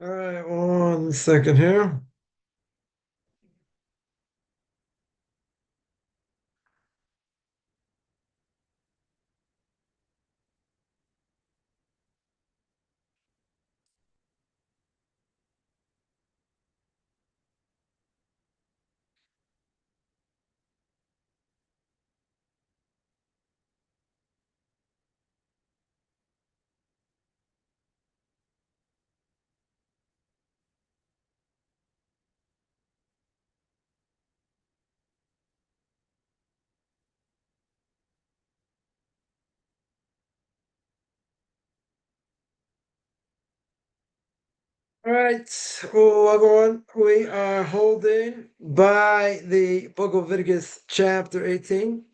All right, 1 second here. All right, well, everyone, we are holding by the Book of Leviticus Chapter 18.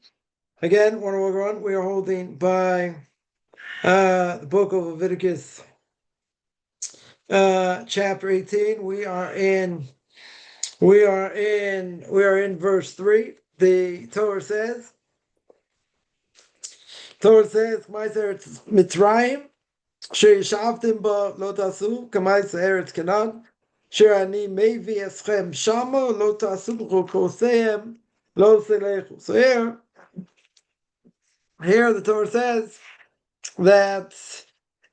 Again, everyone, we are holding by the Book of Leviticus Chapter 18. We are in verse 3. The Torah says, "Ma'aser Mitzrayim." שישבתם בו לא תעשו, כמעט ארץ כנען, שאני מביא אתכם שמה, לא תעשו בחוקותיהם, לא תלכו. So here the Torah says that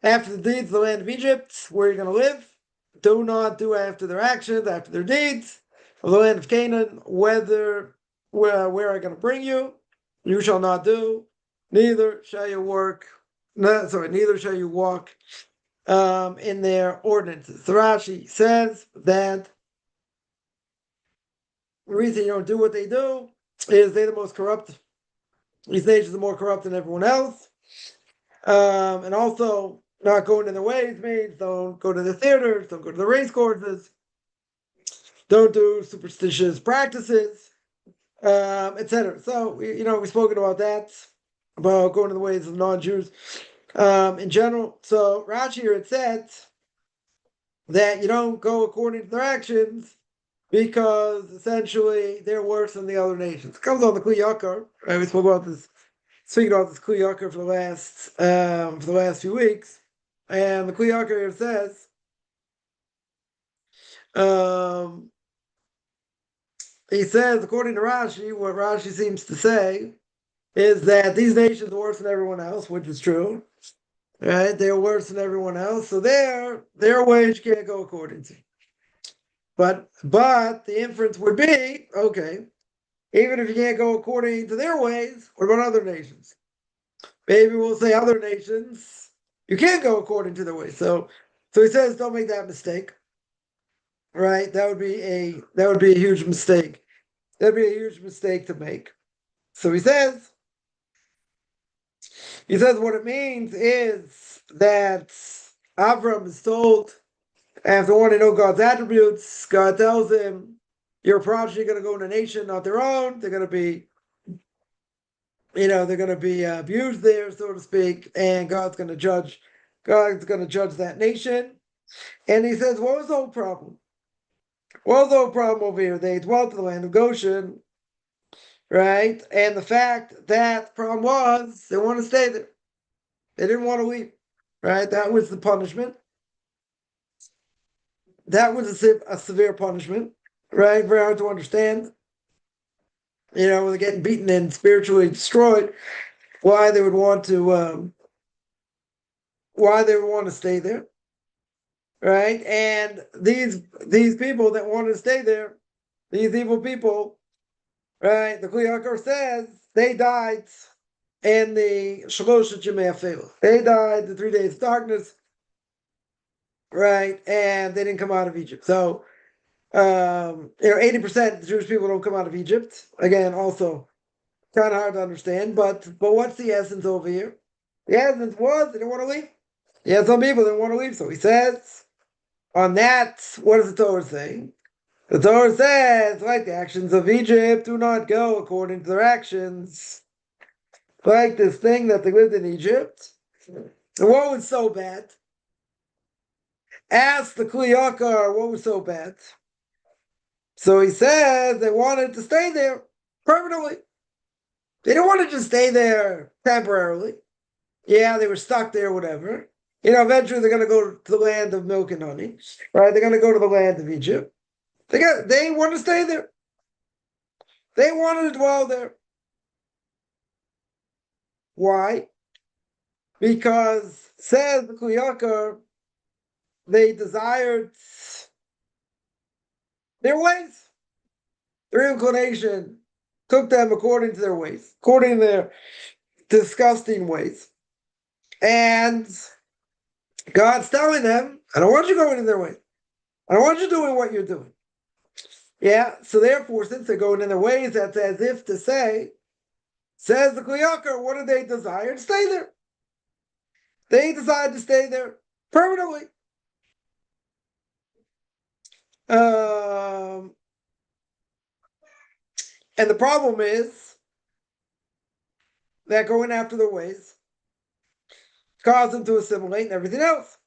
after the deeds of the land of Egypt, where you're going to live, do not do after their actions, after their deeds, of the land of Canaan, where I'm going to bring you, you shall not do, neither shall you walk in their ordinances. So Rashi says that the reason you don't do what they do is they're the most corrupt. These nations are more corrupt than everyone else. And also, not going in their ways means don't go to the theaters, don't go to the race courses, don't do superstitious practices, etc. So, we've spoken about that, about going to the ways of non-Jews in general. So Rashi here it said that you don't go according to their actions because essentially they're worse than the other nations. It comes on the Kli Yakar, right? We spoke about this, speaking about this Kli Yakar for the last few weeks, and the Kli Yakar here says, he says, according to Rashi, what Rashi seems to say is that these nations are worse than everyone else, which is true. Right? They're worse than everyone else, so their ways can't go according to. But the inference would be, okay, even if you can't go according to their ways, what about other nations? Maybe we'll say other nations, you can't go according to their ways. So he says, don't make that mistake. Right? That would be a huge mistake. That'd be a huge mistake to make. So he says what it means is that Avram is told, after wanting to know God's attributes, God tells him, your progeny are going to go in a nation not their own. They're going to be, abused there, so to speak, and God's going to judge that nation. And he says, what was the whole problem? What was the whole problem over here? They dwelt in the land of Goshen, right? And the fact that the problem was they want to stay there. They didn't want to leave, right? That was the punishment. That was a severe punishment, right? Very hard to understand. When they're getting beaten and spiritually destroyed, why they would want to stay there, right? And these people that wanted to stay there, these evil people, right? The Kli Yakar says they died in the Shalosh Yemei Afel. They died the 3 days of darkness, right? And they didn't come out of Egypt. So 80% of the Jewish people don't come out of Egypt. Again, also kind of hard to understand, but what's the essence over here? The essence was they didn't want to leave. Yeah, some people didn't want to leave. So he says, on that, what does the Torah say? The Torah says, like the actions of Egypt do not go according to their actions. Like this thing that they lived in Egypt. And what was so bad? Ask the Kli Yakar, what was so bad? So he says they wanted to stay there permanently. They didn't want to just stay there temporarily. Yeah, they were stuck there, whatever. Eventually they're going to go to the land of milk and honey, right? They're going to go to the land of Egypt. They want to stay there. They wanted to dwell there. Why? Because, says the Kuyakar, they desired their ways. Their inclination took them according to their ways, according to their disgusting ways. And God's telling them, I don't want you going in their way. I don't want you doing what you're doing. Yeah, so therefore, since they're going in their ways, that's as if to say, says the Kuyakar, what do they desire? To stay there. They decide to stay there permanently. And the problem is that going after their ways cause them to assimilate and everything else.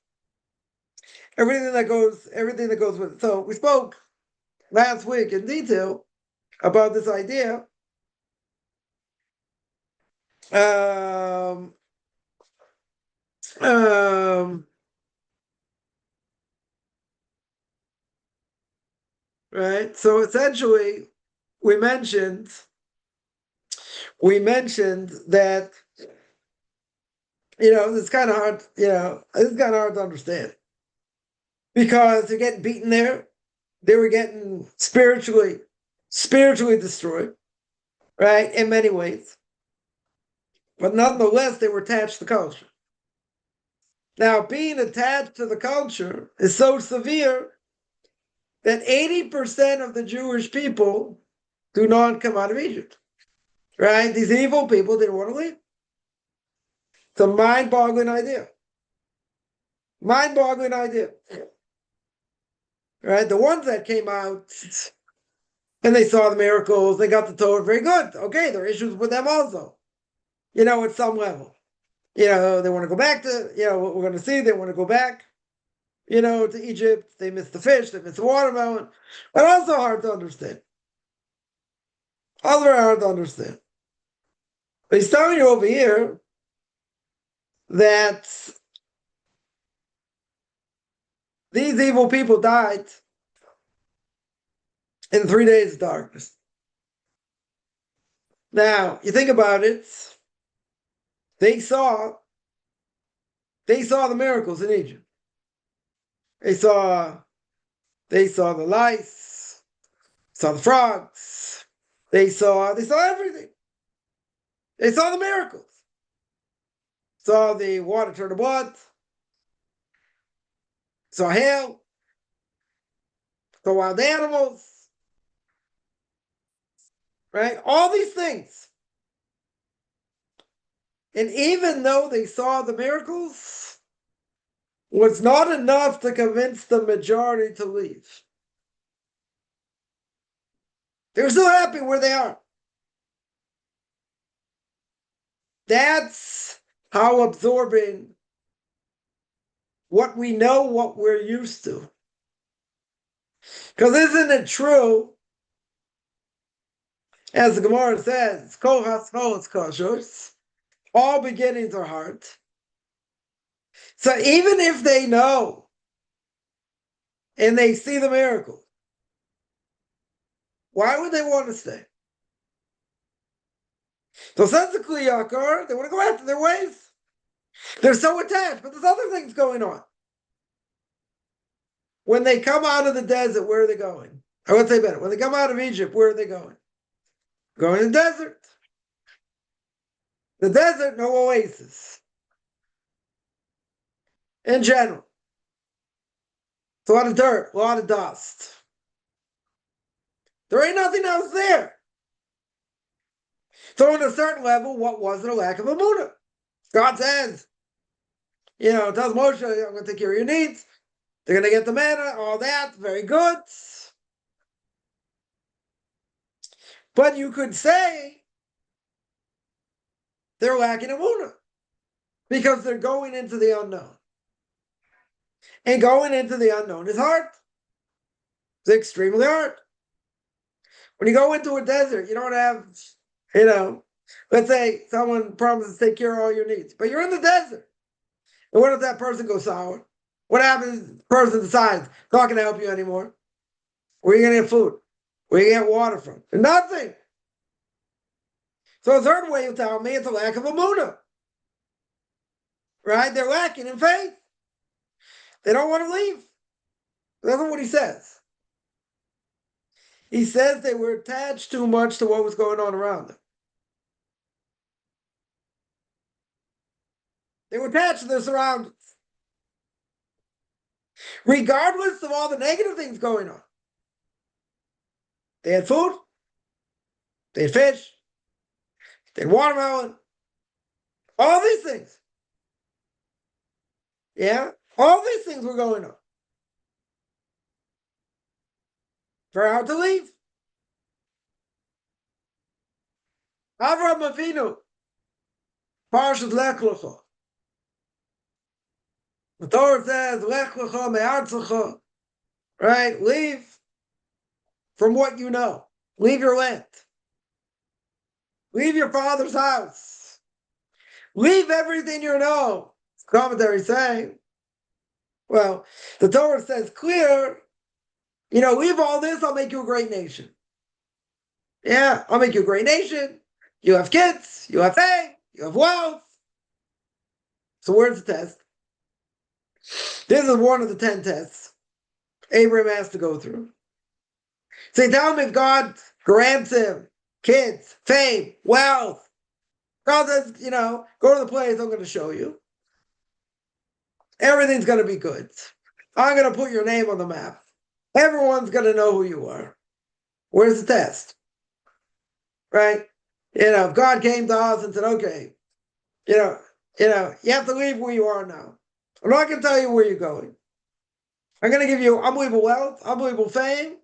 Everything that goes with it. So we spoke last week in detail about this idea. Right. So essentially, we mentioned that it's kind of hard. It's kind of hard to understand because they're getting beaten there. They were getting spiritually destroyed, right? In many ways, but nonetheless, they were attached to the culture. Now, being attached to the culture is so severe that 80% of the Jewish people do not come out of Egypt, right? These evil people didn't want to leave. It's a mind-boggling idea. Mind-boggling idea. Right? The ones that came out and they saw the miracles, they got the Torah, very good. Okay, there are issues with them also, at some level. They want to go back to, what we're going to see, they want to go back, to Egypt. They miss the fish, they miss the watermelon. But also hard to understand. Also very hard to understand. But he's telling you over here that these evil people died in 3 days of darkness. Now, you think about it, they saw the miracles in Egypt. They saw the lice, saw the frogs, they saw everything. They saw the miracles. Saw the water turn to blood, saw hail, saw wild animals, right? All these things. And even though they saw the miracles, was not enough to convince the majority to leave. They're so happy where they are. That's how absorbing what we know, what we're used to. Because isn't it true, as the Gemara says, Kol hascholot kashos, all beginnings are hard. So even if they know and they see the miracle, why would they want to stay? So says the Kli Yakar, they want to go after their ways. They're so attached, but there's other things going on. When they come out of the desert, where are they going? I would say better. When they come out of Egypt, where are they going? Going to the desert. The desert, no oasis. In general. It's a lot of dirt, a lot of dust. There ain't nothing else there. So on a certain level, what was it? A lack of emunah. God says, tells Moshe, I'm going to take care of your needs. They're going to get the manna, all that, very good. But you could say they're lacking emunah because they're going into the unknown. And going into the unknown is hard. It's extremely hard. When you go into a desert, you don't have, let's say someone promises to take care of all your needs, but you're in the desert. And what if that person goes sour? What happens if the person decides, not going to help you anymore? Where are you going to get food? Where are you going to get water from? Nothing. So a third way you tell me it's a lack of emunah. Right? They're lacking in faith. They don't want to leave. That's not what he says. He says they were attached too much to what was going on around them. They were attached to their surroundings. Regardless of all the negative things going on. They had food. They had fish. They had watermelon. All these things. Yeah? All these things were going on. Very hard to leave. Avraham Avinu. Parashat Lech Lecha. The Torah says, Lech Lecha me'artzecha. Right? Leave from what you know. Leave your land. Leave your father's house. Leave everything you know. Commentary saying, well, the Torah says clear, leave all this, I'll make you a great nation. Yeah, I'll make you a great nation. You have kids, you have fame, you have wealth. So where's the test? This is one of the 10 tests Abraham has to go through. So tell him if God grants him kids, fame, wealth. God says, go to the place I'm going to show you. Everything's going to be good. I'm going to put your name on the map. Everyone's going to know who you are. Where's the test? Right? If God came to us and said, okay, you have to leave where you are now. I'm not going to tell you where you're going. I'm going to give you unbelievable wealth, unbelievable fame.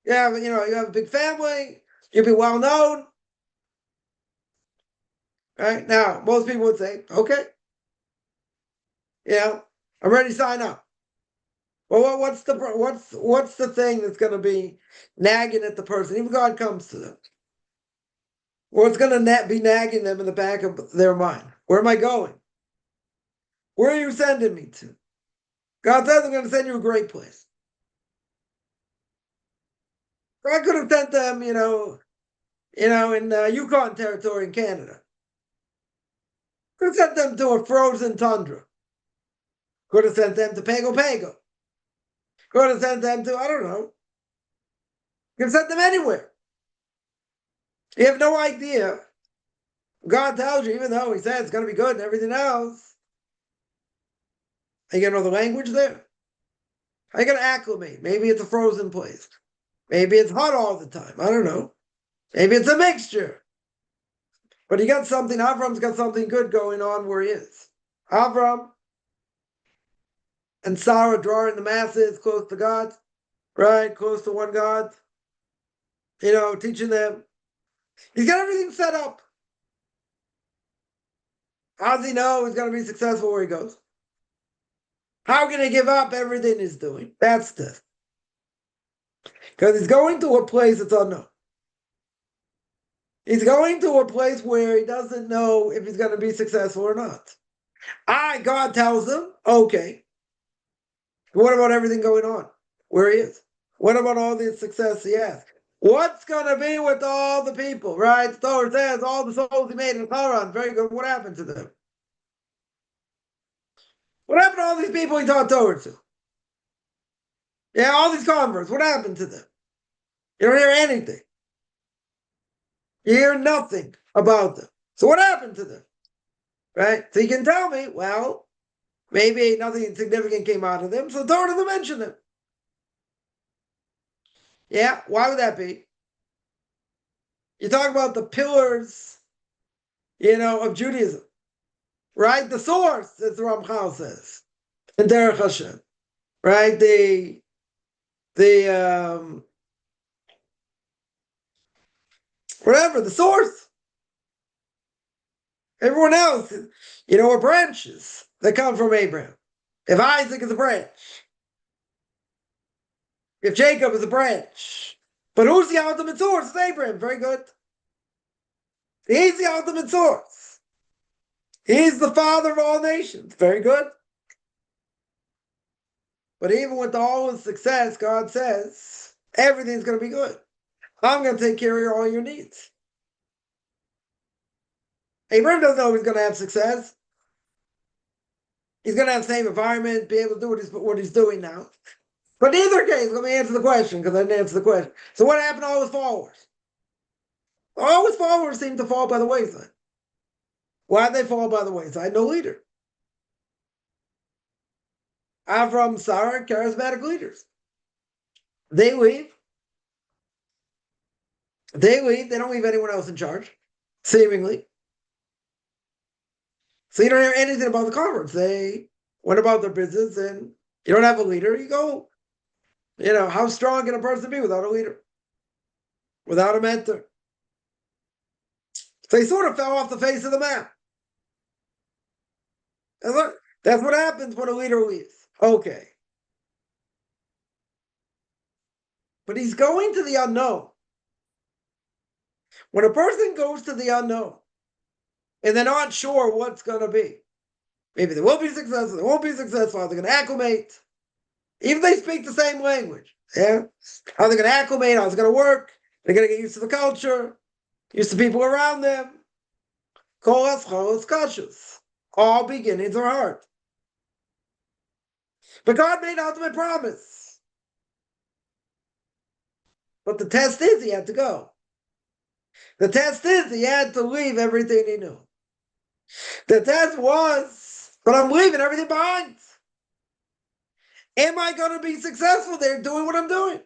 You have a big family. You'll be well known. Right? Now, most people would say, okay, I'm ready to sign up. Well, what's the thing that's going to be nagging at the person? Even God comes to them. What's going to be nagging them in the back of their mind? Where am I going? Where are you sending me to? God says I'm going to send you a great place. God could have sent them, in Yukon territory in Canada. Could have sent them to a frozen tundra. Could have sent them to Pago Pago. Could have sent them to, I don't know. Could have sent them anywhere. You have no idea. God tells you, even though he said it's going to be good and everything else, are you going to know the language there? How are you going to acclimate? Maybe it's a frozen place. Maybe it's hot all the time. I don't know. Maybe it's a mixture. But Avram's got something good going on where he is. Avram and Sarah drawing the masses close to God, right? Close to one God. Teaching them. He's got everything set up. How does he know he's going to be successful where he goes? How can he give up everything he's doing? That's this. Because he's going to a place that's unknown. He's going to a place where he doesn't know if he's going to be successful or not. God tells him, okay. What about everything going on? Where he is? What about all the success he has? What's going to be with all the people, right? The Torah says all the souls he made in Haran. Very good. What happened to them? What happened to all these people he taught Torah to? Yeah, all these converts. What happened to them? You don't hear anything. You hear nothing about them. So what happened to them? Right? So you can tell me, well, maybe nothing significant came out of them, so Torah doesn't mention them. Yeah, why would that be? You talk about the pillars, of Judaism. Right? The source, as the Ramchal says, in Derech Hashem. Right? Whatever, the source. Everyone else, are branches that come from Abraham. If Isaac is a branch, if Jacob is a branch, but who's the ultimate source? It's Abraham. Very good. He's the ultimate source. He's the father of all nations. Very good. But even with all his success, God says, everything's going to be good. I'm going to take care of all your needs. Abraham doesn't know he's going to have success. He's going to have the same environment, be able to do what he's doing now. But in either case, let me answer the question, because I didn't answer the question. So what happened to all his followers? All his followers seem to fall by the wayside. Why'd they fall by the wayside? No leader. Avram, Sarah, charismatic leaders. They leave. They don't leave anyone else in charge, seemingly. So you don't hear anything about the conference. They went about their business, and you don't have a leader. You go, how strong can a person be without a leader? Without a mentor? So he sort of fell off the face of the map. And look, that's what happens when a leader leaves. Okay. But he's going to the unknown. When a person goes to the unknown and they're not sure what's going to be, maybe they will be successful, they won't be successful, how they're going to acclimate, even if they speak the same language, yeah? How they're going to acclimate, how it's going to work, they're going to get used to the culture, used to people around them. Kolas, cholos, kashus. All beginnings are hard. But God made an ultimate promise. But the test is he had to go. The test is he had to leave everything he knew. The test was, but I'm leaving everything behind. Am I going to be successful there doing what I'm doing?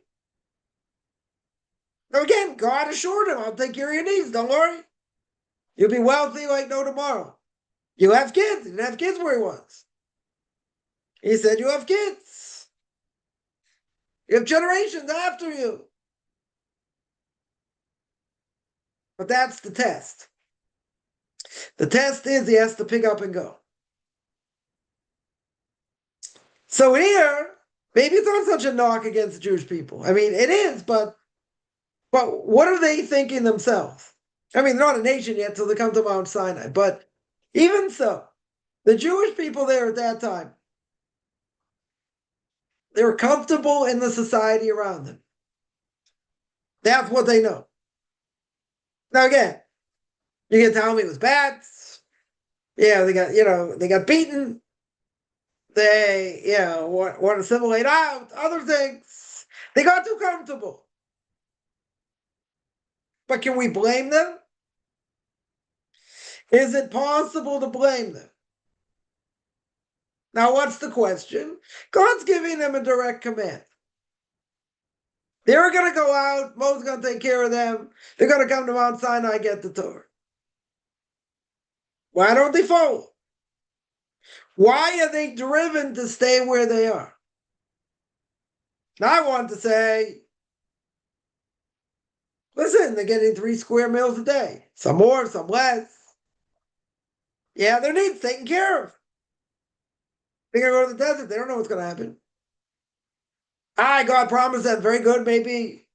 Now again, God assured him, I'll take care of your needs, don't worry. You'll be wealthy like no tomorrow. You have kids. He didn't have kids where he was. He said, you have kids. You have generations after you. But that's the test. The test is he has to pick up and go. So here, maybe it's not such a knock against the Jewish people. I mean, it is, but what are they thinking themselves? I mean, they're not a nation yet till they come to Mount Sinai. But even so, the Jewish people there at that time, they were comfortable in the society around them. That's what they know. Now again, you can tell me it was bad. Yeah, they got beaten. They, want to assimilate out, other things. They got too comfortable. But can we blame them? Is it possible to blame them? Now, what's the question? God's giving them a direct command. They're going to go out. Moses is going to take care of them. They're going to come to Mount Sinai and get the Torah. Why don't they follow? Why are they driven to stay where they are? Now, I want to say, listen, they're getting 3 square meals a day. Some more, some less. Yeah, their needs taken care of. They're going to go to the desert. They don't know what's going to happen. God promised them. Very good. Maybe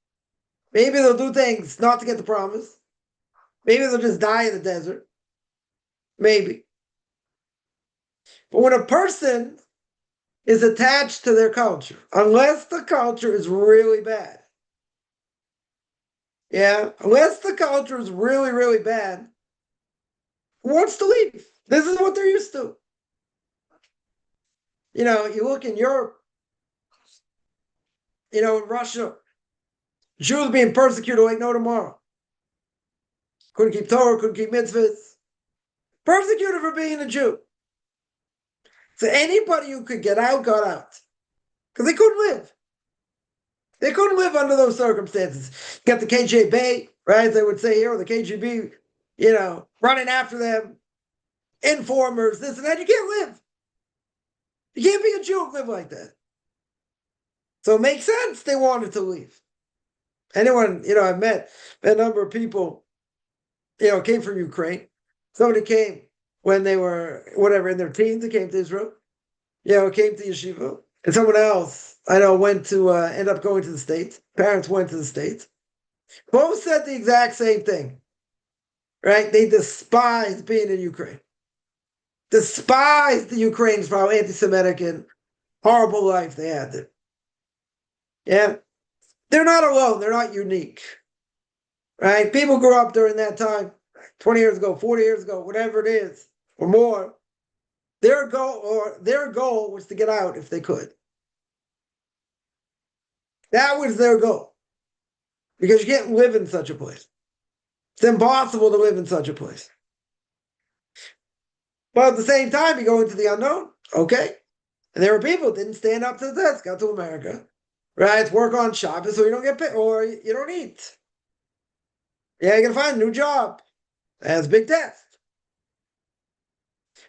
they'll do things not to get the promise. Maybe they'll just die in the desert. Maybe. But when a person is attached to their culture, unless the culture is really bad, unless the culture is really, really bad, who wants to leave? This is what they're used to. You look in Europe, in Russia, Jews being persecuted like no tomorrow. Couldn't keep Torah, couldn't keep mitzvahs. Persecuted for being a Jew. So anybody who could get out, got out. Because they couldn't live. They couldn't live under those circumstances. You got the KGB, right, as they would say here, or the KGB, running after them, informers, this and that. You can't live. You can't be a Jew and live like that. So it makes sense they wanted to leave. Anyone, I've met a number of people, came from Ukraine. Somebody came when they were, in their teens, they came to Israel. Came to yeshiva. And someone else, I know, went to, end up going to the States. Parents went to the States. Both said the exact same thing, right? They despised being in Ukraine. despised the Ukrainians for how anti-Semitic and horrible life they had there. Yeah. They're not alone. They're not unique. Right? People grew up during that time, 20 years ago, 40 years ago, whatever it is, or more. Their goal was to get out if they could. That was their goal. Because you can't live in such a place. It's impossible to live in such a place. But at the same time, you go into the unknown. Okay. And there were people who didn't stand up to the test, got to America. Right? Work on Shabbos so you don't get paid, or you don't eat. Yeah, you gotta find a new job. That's a big test.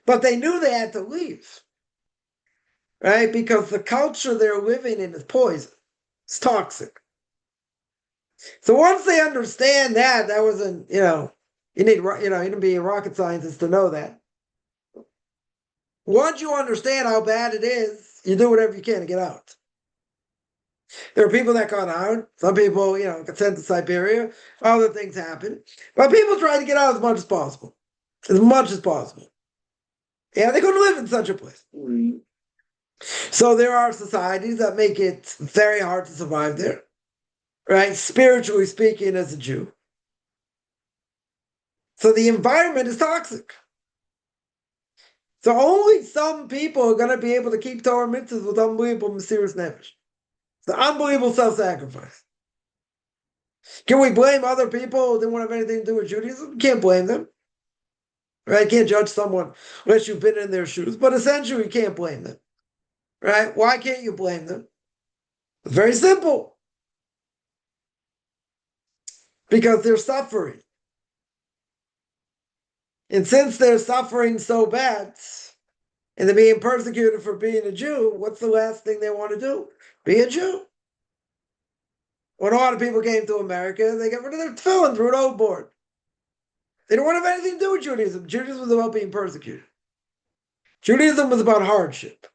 But they knew they had to leave. Right? Because the culture they're living in is poison. It's toxic. So once they understand that wasn't, you need, you didn't be a rocket scientist to know that. Once you understand how bad it is, you do whatever you can to get out. There are people that got out. Some people, got sent to Siberia. Other things happen. But people try to get out as much as possible. As much as possible. Yeah, they couldn't live in such a place. So there are societies that make it very hard to survive there. Right? Spiritually speaking, as a Jew. So the environment is toxic. So only some people are going to be able to keep Torah mitzvahs with unbelievable mesirus nefesh. It's the unbelievable self-sacrifice. Can we blame other people who didn't want to have anything to do with Judaism? We can't blame them. Right? Can't judge someone unless you've been in their shoes. But essentially, you can't blame them. Right? Why can't you blame them? It's very simple. Because they're suffering. And since they're suffering so bad, and they're being persecuted for being a Jew, what's the last thing they want to do? Be a Jew. When a lot of people came to America, they got rid of their tefillin, threw it overboard. They don't want to have anything to do with Judaism. Judaism was about being persecuted. Judaism was about hardship.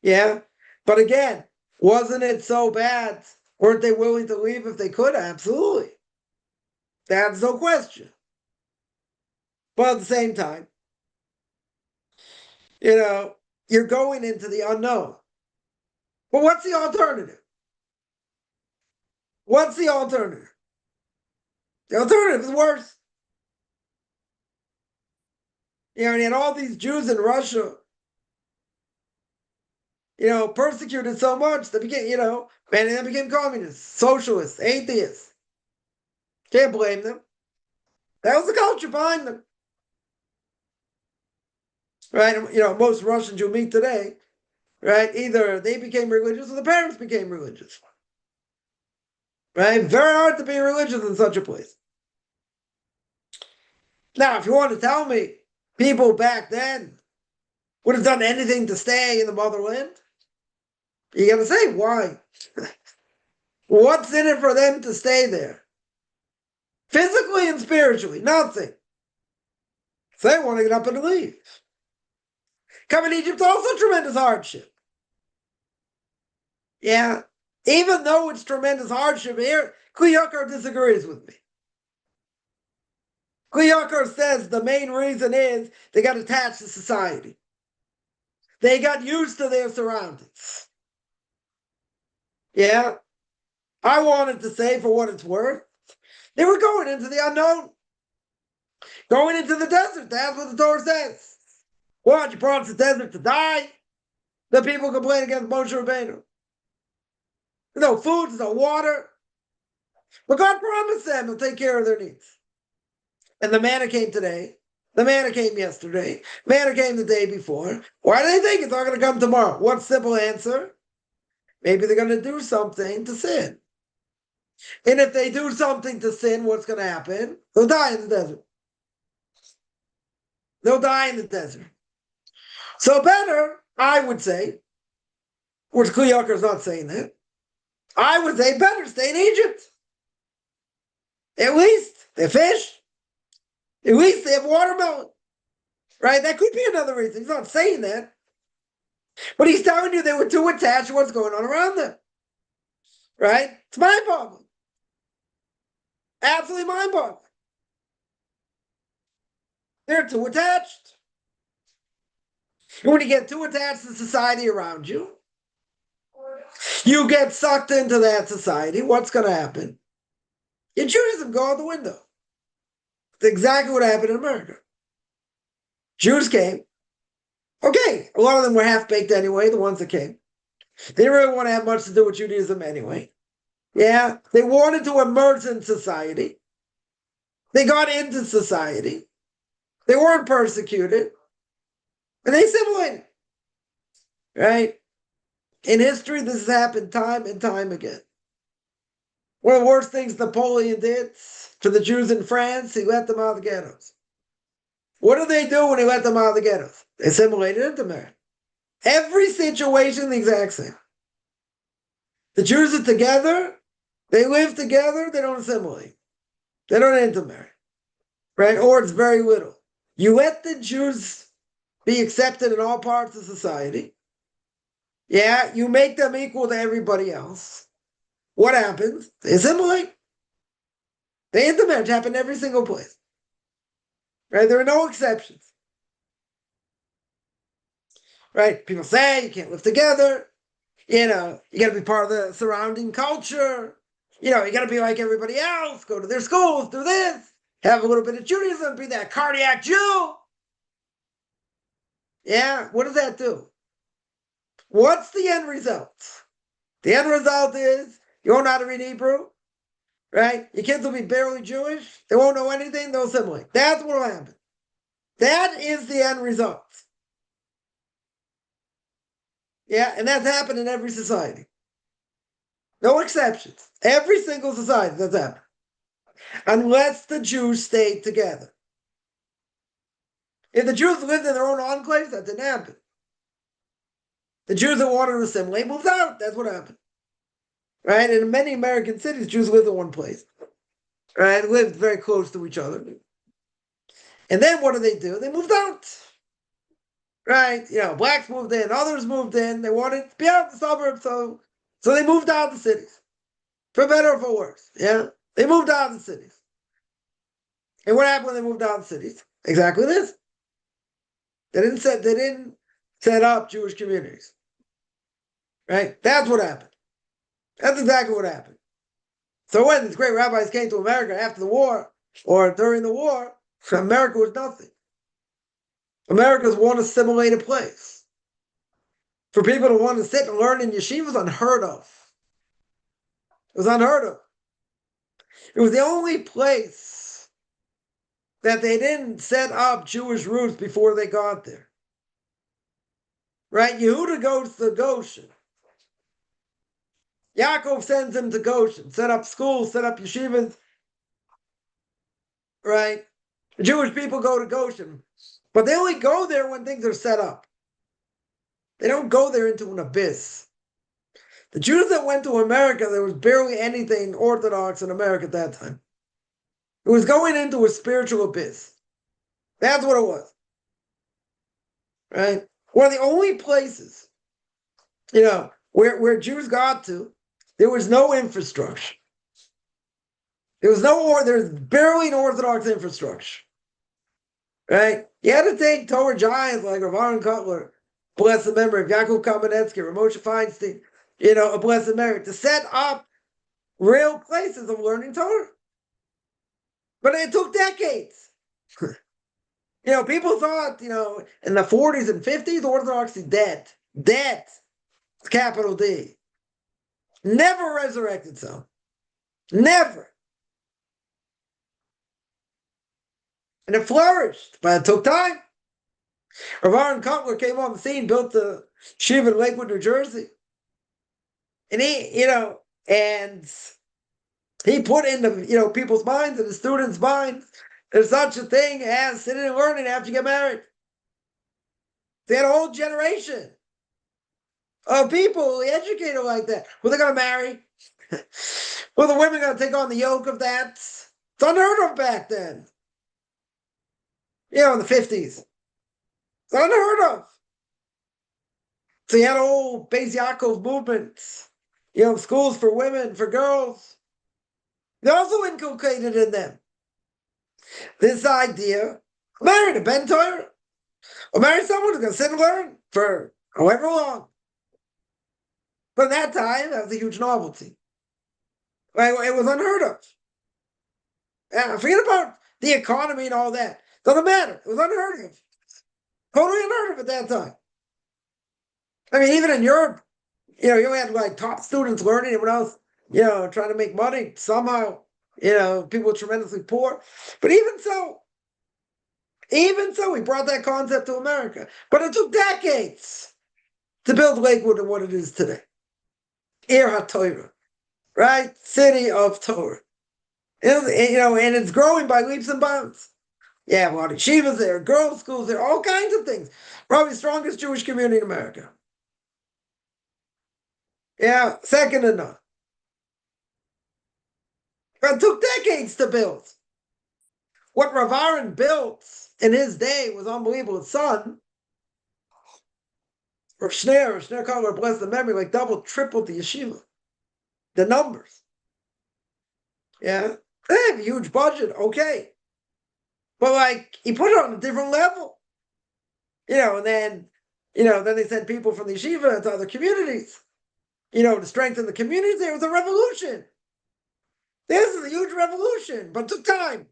Yeah? But again, wasn't it so bad? Weren't they willing to leave if they could? Absolutely. That's no question. But at the same time, you're going into the unknown. But what's the alternative? What's the alternative? The alternative is worse. And you had all these Jews in Russia, persecuted so much they became, many of them became communists, socialists, atheists. Can't blame them. That was the culture behind them. Right? Most Russians you meet today, right? Either they became religious or the parents became religious. Right? Very hard to be religious in such a place. Now, if you want to tell me people back then would have done anything to stay in the motherland, you got to say, why? What's in it for them to stay there? Physically and spiritually, nothing. So they want to get up and leave. Coming to Egypt, also tremendous hardship. Yeah. Even though it's tremendous hardship here, Kliyakar disagrees with me. Kliyakar says the main reason is they got attached to society. They got used to their surroundings. Yeah. I wanted to say, for what it's worth, they were going into the unknown. Going into the desert. That's what the Torah says. What, you brought us to the desert to die? The people complain against Moshe Rabbeinu. There's no food, there's no water. But God promised them he'll take care of their needs. And the manna came today. The manna came yesterday. Manna came the day before. Why do they think it's not going to come tomorrow? One simple answer. Maybe they're going to do something to sin. And if they do something to sin, what's going to happen? They'll die in the desert. They'll die in the desert. So better, I would say, which Kliyakar is not saying that, I would say better stay in Egypt. At least they fish. At least they have watermelon. Right? That could be another reason. He's not saying that. But he's telling you they were too attached to what's going on around them. Right? It's mind-boggling. Absolutely mind-boggling. They're too attached. When you get too attached to society around you, you get sucked into that society. What's going to happen? Your Judaism go out the window. It's exactly what happened in America. Jews came. Okay, a lot of them were half-baked anyway, the ones that came. They didn't really want to have much to do with Judaism anyway. Yeah, they wanted to emerge in society. They got into society. They weren't persecuted. And they assimilated. Right? In history, this has happened time and time again. One of the worst things Napoleon did to the Jews in France, he let them out of the ghettos. What did they do when he let them out of the ghettos? They assimilated into America. Every situation, the exact same. The Jews are together, they live together, they don't assimilate. They don't intermarry. Right? Or it's very little. You let the Jews be accepted in all parts of society. Yeah, you make them equal to everybody else. What happens? They assimilate. The intermarriage happen every single place. Right? There are no exceptions. Right? People say you can't live together. You got to be part of the surrounding culture. You got to be like everybody else, go to their schools, do this, have a little bit of Judaism, be that cardiac Jew. Yeah, what does that do? What's the end result? The end result is you won't know how to read Hebrew, right? Your kids will be barely Jewish. They won't know anything. They'll assimilate. That's what will happen. That is the end result. Yeah, and that's happened in every society. No exceptions. Every single society that's happened. Unless the Jews stayed together. If the Jews lived in their own enclaves, that didn't happen. The Jews that wanted to assimilate moved out. That's what happened. Right? And in many American cities, Jews lived in one place. Right? Lived very close to each other. And then what did? They moved out. Right? Blacks moved in, others moved in. They wanted to be out in the suburbs, so they moved out of the cities. For better or for worse. Yeah? They moved out of the cities. And what happened when they moved out of the cities? Exactly this. They didn't set up Jewish communities. Right? That's what happened. That's exactly what happened. So when these great rabbis came to America after the war, or during the war, America was nothing. America was one assimilated place. For people to want to sit and learn in yeshiva was unheard of. It was unheard of. It was the only place that they didn't set up Jewish roots before they got there. Right? Yehuda goes to Goshen. Yaakov sends him to Goshen, set up schools, set up yeshivas. Right? The Jewish people go to Goshen. But they only go there when things are set up. They don't go there into an abyss. The Jews that went to America, there was barely anything Orthodox in America at that time. It was going into a spiritual abyss. That's what it was. Right? One of the only places, where Jews got to, there was no infrastructure. There's barely an Orthodox infrastructure. Right? You had to take Torah giants like Rav Aaron Kotler, blessed memory of Yaakov Kamenetsky, or Moshe Feinstein, a blessed memory, to set up real places of learning Torah. But it took decades. People thought, in the 40s and 50s, Orthodoxy dead. Dead. It's capital D. Never resurrected itself. Never. And it flourished, but it took time. Rav Aaron Kotler came on the scene, built the Shiva in Lakewood, New Jersey. And he put into, people's minds and the students' minds, there's such a thing as sitting and learning after you get married. They had a whole generation of people educated like that. Were they going to marry? Were the women going to take on the yoke of that? It's unheard of back then. In the 50s. It's unheard of. So you had a whole Beis Yaakov movement. Schools for women, for girls. They also inculcated in them this idea, married a Ben Torah. Or marry someone who's going to sit and learn for however long. But in that time, that was a huge novelty. Like, it was unheard of. And forget about the economy and all that. Doesn't matter. It was unheard of. Totally unheard of at that time. I mean, even in Europe, you had like top students learning, everyone else, trying to make money somehow. People were tremendously poor. But even so, we brought that concept to America. But it took decades to build Lakewood and what it is today. Ir HaTorah, right? City of Torah. And it's growing by leaps and bounds. Yeah, a lot of yeshivas there, girls' schools there, all kinds of things. Probably the strongest Jewish community in America. Yeah, second to none. But it took decades to build. What Rav Aaron built in his day was unbelievable. His son, Rav Shner Kagler, bless the memory, like double, tripled the yeshiva. The numbers. Yeah. They have a huge budget, okay. But like, he put it on a different level. And then they sent people from the yeshiva to other communities, to strengthen the communities. There was a revolution. This is a huge revolution, but it took time.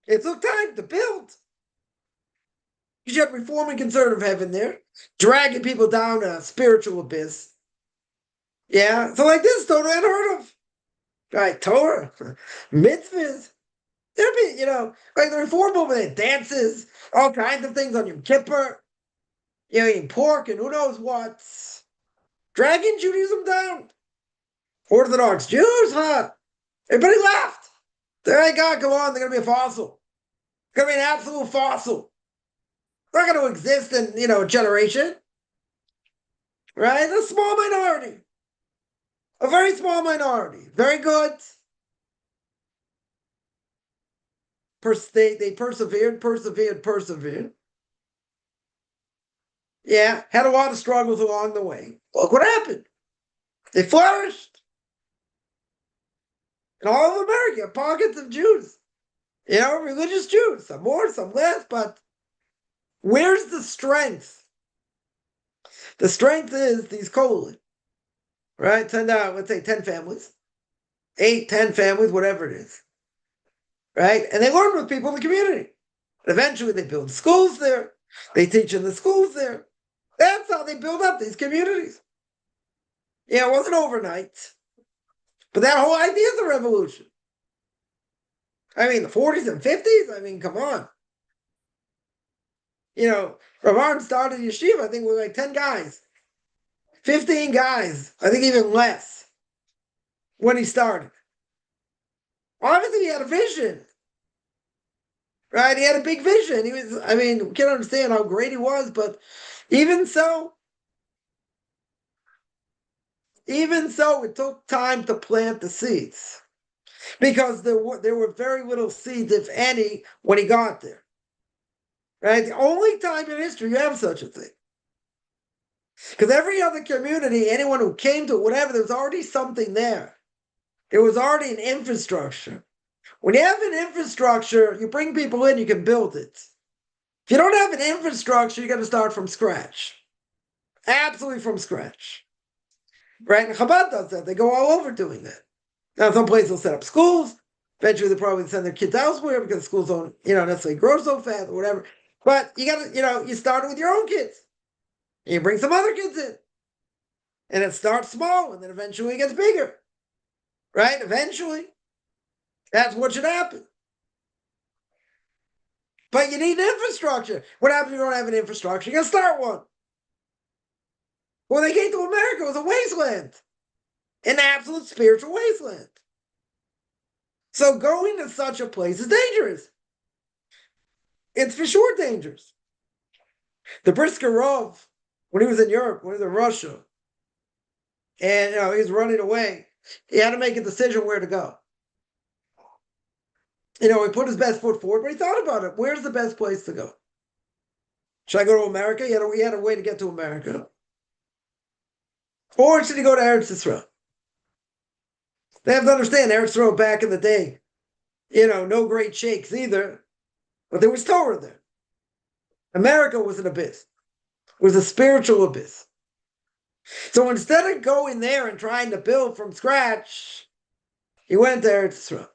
It took time to build. You had Reform and Conservative heaven there, dragging people down a spiritual abyss. Yeah, so like this, totally unheard of. Right, Torah, mitzvahs. There'd be, like the Reform movement, dances, all kinds of things on Yom Kippur. Eating pork and who knows what. Dragging Judaism down. Orthodox Jews, huh? Everybody laughed. Thank God, come on, they're going to be a fossil. They're going to be an absolute fossil. They're not going to exist in, a generation. Right? A small minority. A very small minority. Very good. They persevered. Yeah, had a lot of struggles along the way. Look what happened. They flourished. In all of America, pockets of Jews. Religious Jews. Some more, some less, but where's the strength? The strength is these kohelim. Right? Let's say 10 families. 8, 10 families, whatever it is. Right? And they learn with people in the community. And eventually they build schools there. They teach in the schools there. That's how they build up these communities. Yeah, it wasn't overnight. But that whole idea is a revolution. I mean, the 40s and 50s, I mean, come on. Rav Aaron started yeshiva, I think with like 10 guys. 15 guys, I think even less, when he started. Obviously, he had a vision. Right? He had a big vision. We can't understand how great he was, but even so, it took time to plant the seeds. Because there were very little seeds, if any, when he got there. Right? The only time in history you have such a thing. Because every other community, anyone who came to whatever, there was already something there. There was already an infrastructure. When you have an infrastructure, you bring people in, you can build it. If you don't have an infrastructure, you got to start from scratch. Absolutely from scratch. Right? And Chabad does that. They go all over doing that. Now, some places will set up schools. Eventually, they'll probably send their kids elsewhere because schools don't, necessarily grow so fast or whatever. But you got to, you start with your own kids. And you bring some other kids in. And it starts small, and then eventually it gets bigger. Right? Eventually. That's what should happen. But you need infrastructure. What happens if you don't have an infrastructure? You got to start one. When they came to America, it was a wasteland. An absolute spiritual wasteland. So going to such a place is dangerous. It's for sure dangerous. The Brisker Rov, when he was in Europe, when he was in Russia, and he was running away, he had to make a decision where to go. He put his best foot forward, but he thought about it. Where's the best place to go? Should I go to America? He had a way to get to America. Or should he go to Eretz Yisrael? They have to understand, Eretz Yisrael back in the day, no great sheikhs either, but there was Torah there. America was an abyss. It was a spiritual abyss. So instead of going there and trying to build from scratch, he went there to Israel.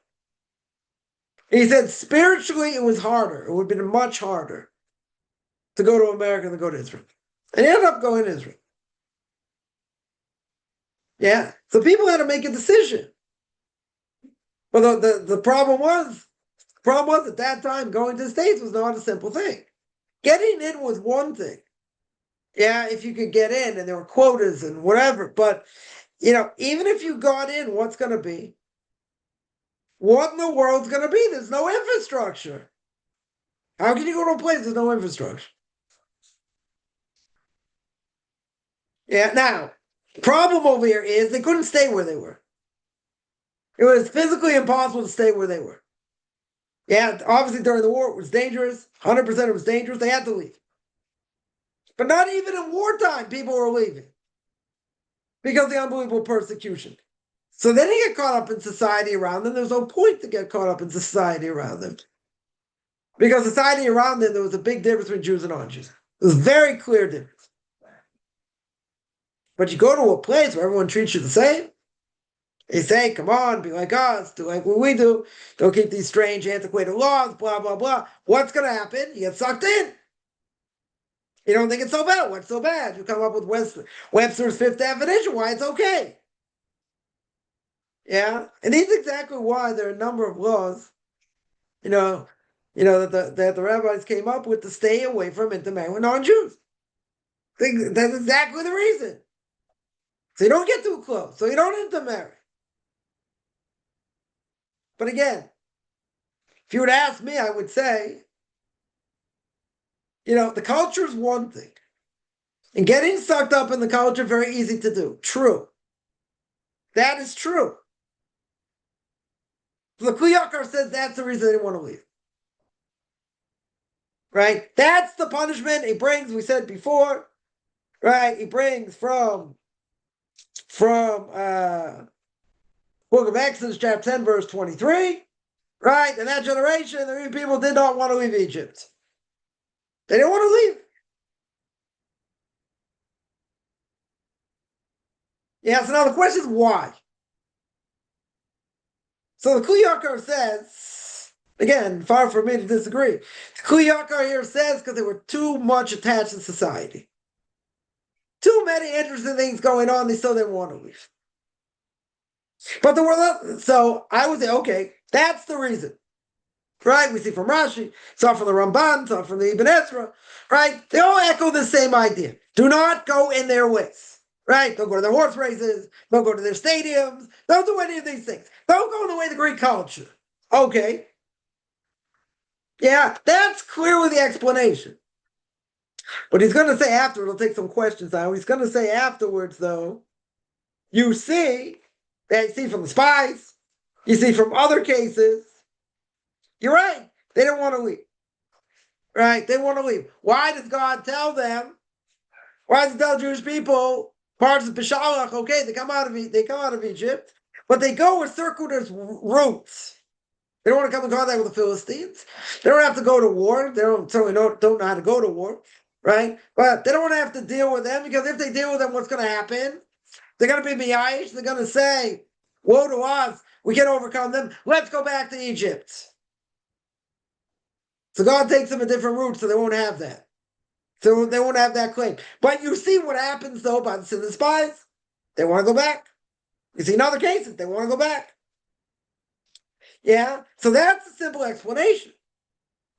He said spiritually it was harder. It would have been much harder to go to America than go to Israel. And he ended up going to Israel. Yeah. So people had to make a decision. But the problem was at that time going to the States was not a simple thing. Getting in was one thing. Yeah, if you could get in and there were quotas and whatever. But, even if you got in, what's going to be? What in the world's going to be? There's no infrastructure. How can you go to a place with no infrastructure? Yeah, now, the problem over here is they couldn't stay where they were. It was physically impossible to stay where they were. Yeah, obviously during the war it was dangerous. 100% it was dangerous. They had to leave. But not even in wartime people were leaving because of the unbelievable persecution. So they didn't get caught up in society around them. There was no point to get caught up in society around them. Because society around them, there was a big difference between Jews and non-Jews. It was a very clear difference. But you go to a place where everyone treats you the same. They say, come on, be like us, do like what we do. Don't keep these strange, antiquated laws, blah, blah, blah. What's going to happen? You get sucked in. You don't think it's so bad. What's so bad? You come up with Webster's fifth definition, why it's okay. Yeah? And that's exactly why there are a number of laws, that the rabbis came up with to stay away from intermarrying with non-Jews. That's exactly the reason. So you don't get too close. So you don't intermarry. But again, if you were to ask me, I would say, the culture is one thing. And getting sucked up in the culture, very easy to do. True. That is true. The Kli Yakar says that's the reason they didn't want to leave. Right? That's the punishment he brings, we said before. Right? He brings from Book of Exodus, chapter 10, verse 23. Right? In that generation, the people did not want to leave Egypt. They didn't want to leave. Yeah, so now the question is why? So the Kli Yakar says, again, far from me to disagree. The Kli Yakar here says because they were too much attached to society. Too many interesting things going on, they still didn't want to leave. But there were, so I would say, okay, that's the reason. Right? We see from Rashi, saw from the Ramban, saw from the Ibn Ezra, right? They all echo the same idea. Do not go in their ways. Right? Don't go to their horse races. Don't go to their stadiums. Don't do any of these things. Don't go in the way of the Greek culture. Okay. Yeah, that's clearly the explanation. But he's going to say afterwards, we'll take some questions now. He's going to say afterwards, though, you see from the spies, you see from other cases, you're right. They don't want to leave. Right? They want to leave. Why does God tell them? Why does he tell Jewish people, parts of Bishalach, okay, they come out of Egypt, but they go with circuitous routes. They don't want to come in contact with the Philistines. They don't have to go to war. They don't know how to go to war, right? But they don't want to have to deal with them, because if they deal with them, what's going to happen? They're going to be miyayish. They're going to say, woe to us. We can't overcome them. Let's go back to Egypt. So God takes them a different route, so they won't have that. So they won't have that claim. But you see what happens, though, by the sin of the spies. They want to go back. You see in other cases, they want to go back. Yeah? So that's a simple explanation.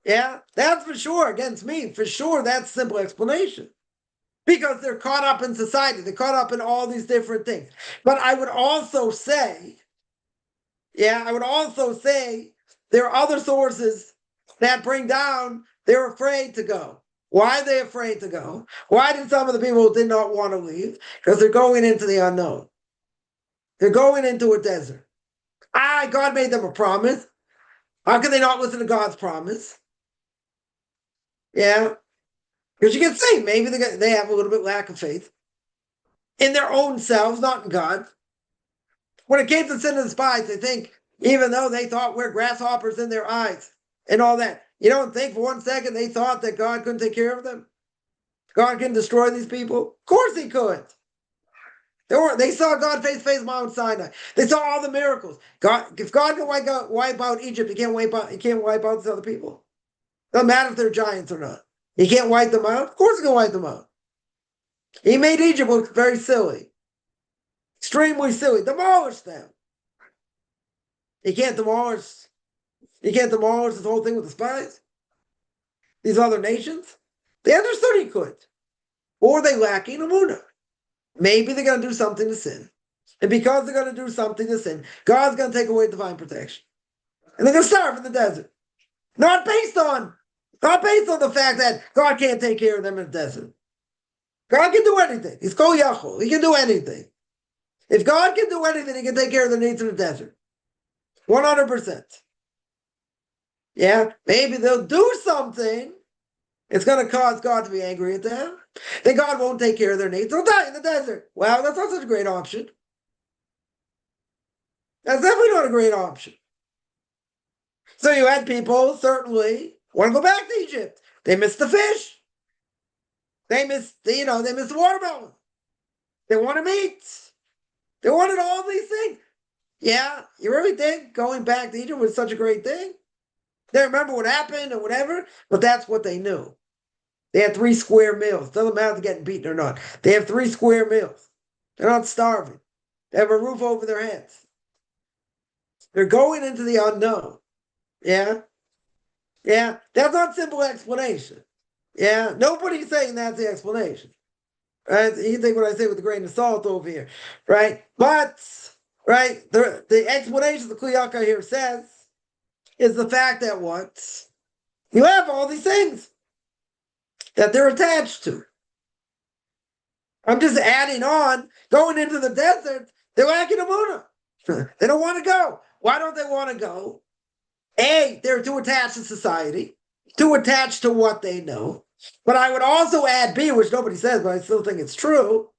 Yeah? That's for sure. Against me, for sure, that's a simple explanation. Because they're caught up in society. They're caught up in all these different things. But I would also say, there are other sources that bring down they're afraid to go. Why are they afraid to go? Why did some of the people who did not want to leave? Because they're going into the unknown. They're going into a desert. God made them a promise. How can they not listen to God's promise? Yeah. Because you can say maybe they have a little bit lack of faith in their own selves, not in God. When it came to sin of the spies, they think, even though they thought we're grasshoppers in their eyes and all that, You don't think for 1 second they thought that God couldn't take care of them? God can destroy these people? Of course he could. They saw God face to face Mount Sinai. They saw all the miracles. If God can wipe out Egypt, he can't wipe out these other people. Doesn't matter if they're giants or not. He can't wipe them out. Of course he can wipe them out. He made Egypt look very silly. Extremely silly. Demolish them. He can't demolish this whole thing with the spies. These other nations. They understood he could. Or they lacking emunah. Maybe they're going to do something to sin. And because they're going to do something to sin, God's going to take away divine protection. And they're going to starve in the desert. Not based on the fact that God can't take care of them in the desert. God can do anything. He's Kol Yachol. He can do anything. If God can do anything, he can take care of the needs in the desert. 100%. Yeah, maybe they'll do something. It's going to cause God to be angry at them. Then God won't take care of their needs. They'll die in the desert. Well, that's not such a great option. That's definitely not a great option. So you had people certainly want to go back to Egypt. They missed the fish. They missed the watermelon. They wanted meat. They wanted all these things. Yeah, you really think going back to Egypt was such a great thing? They remember what happened or whatever, but that's what they knew. They had 3 square meals. Doesn't matter if they're getting beaten or not. They have 3 square meals. They're not starving. They have a roof over their heads. They're going into the unknown. Yeah? Yeah? That's not simple explanation. Yeah? Nobody's saying that's the explanation. Right? You take what I say with a grain of salt over here. Right? But, right, the explanation the Kliyaka here says is the fact that what? You have all these things that they're attached to. I'm just adding on, going into the desert, they're lacking emunah. They don't want to go. Why don't they want to go? A, they're too attached to society, too attached to what they know. But I would also add B, which nobody says, but I still think it's true.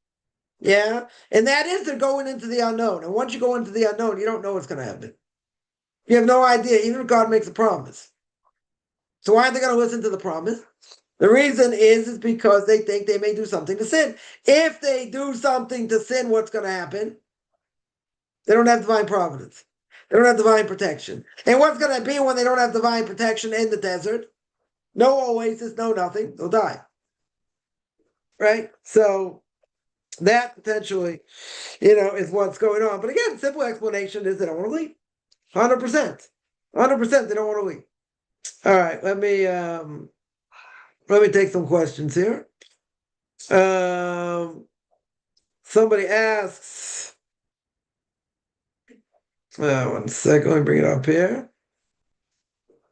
Yeah. And that is they're going into the unknown. And once you go into the unknown, you don't know what's going to happen. You have no idea, even if God makes a promise. So why aren't they going to listen to the promise? The reason is because they think they may do something to sin. If they do something to sin, what's going to happen? They don't have divine providence. They don't have divine protection. And what's going to be when they don't have divine protection in the desert? No oasis, no nothing. They'll die. Right? So that potentially, is what's going on. But again, simple explanation is they don't want to leave. 100%. 100% they don't want to leave. All right, let me take some questions here. Somebody asks, 1 second, let me bring it up here.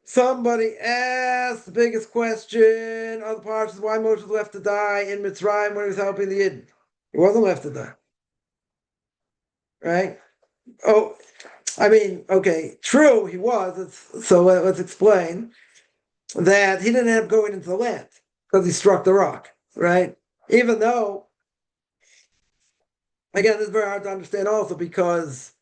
Somebody asked the biggest question on the parshas: why Moshe was left to die in Mitzrayim when he was helping the Yidden? He wasn't left to die. Right? Oh, I mean, okay, true, he was. So let's explain that he didn't end up going into the land because he struck the rock, right? Even though, again, this is very hard to understand also because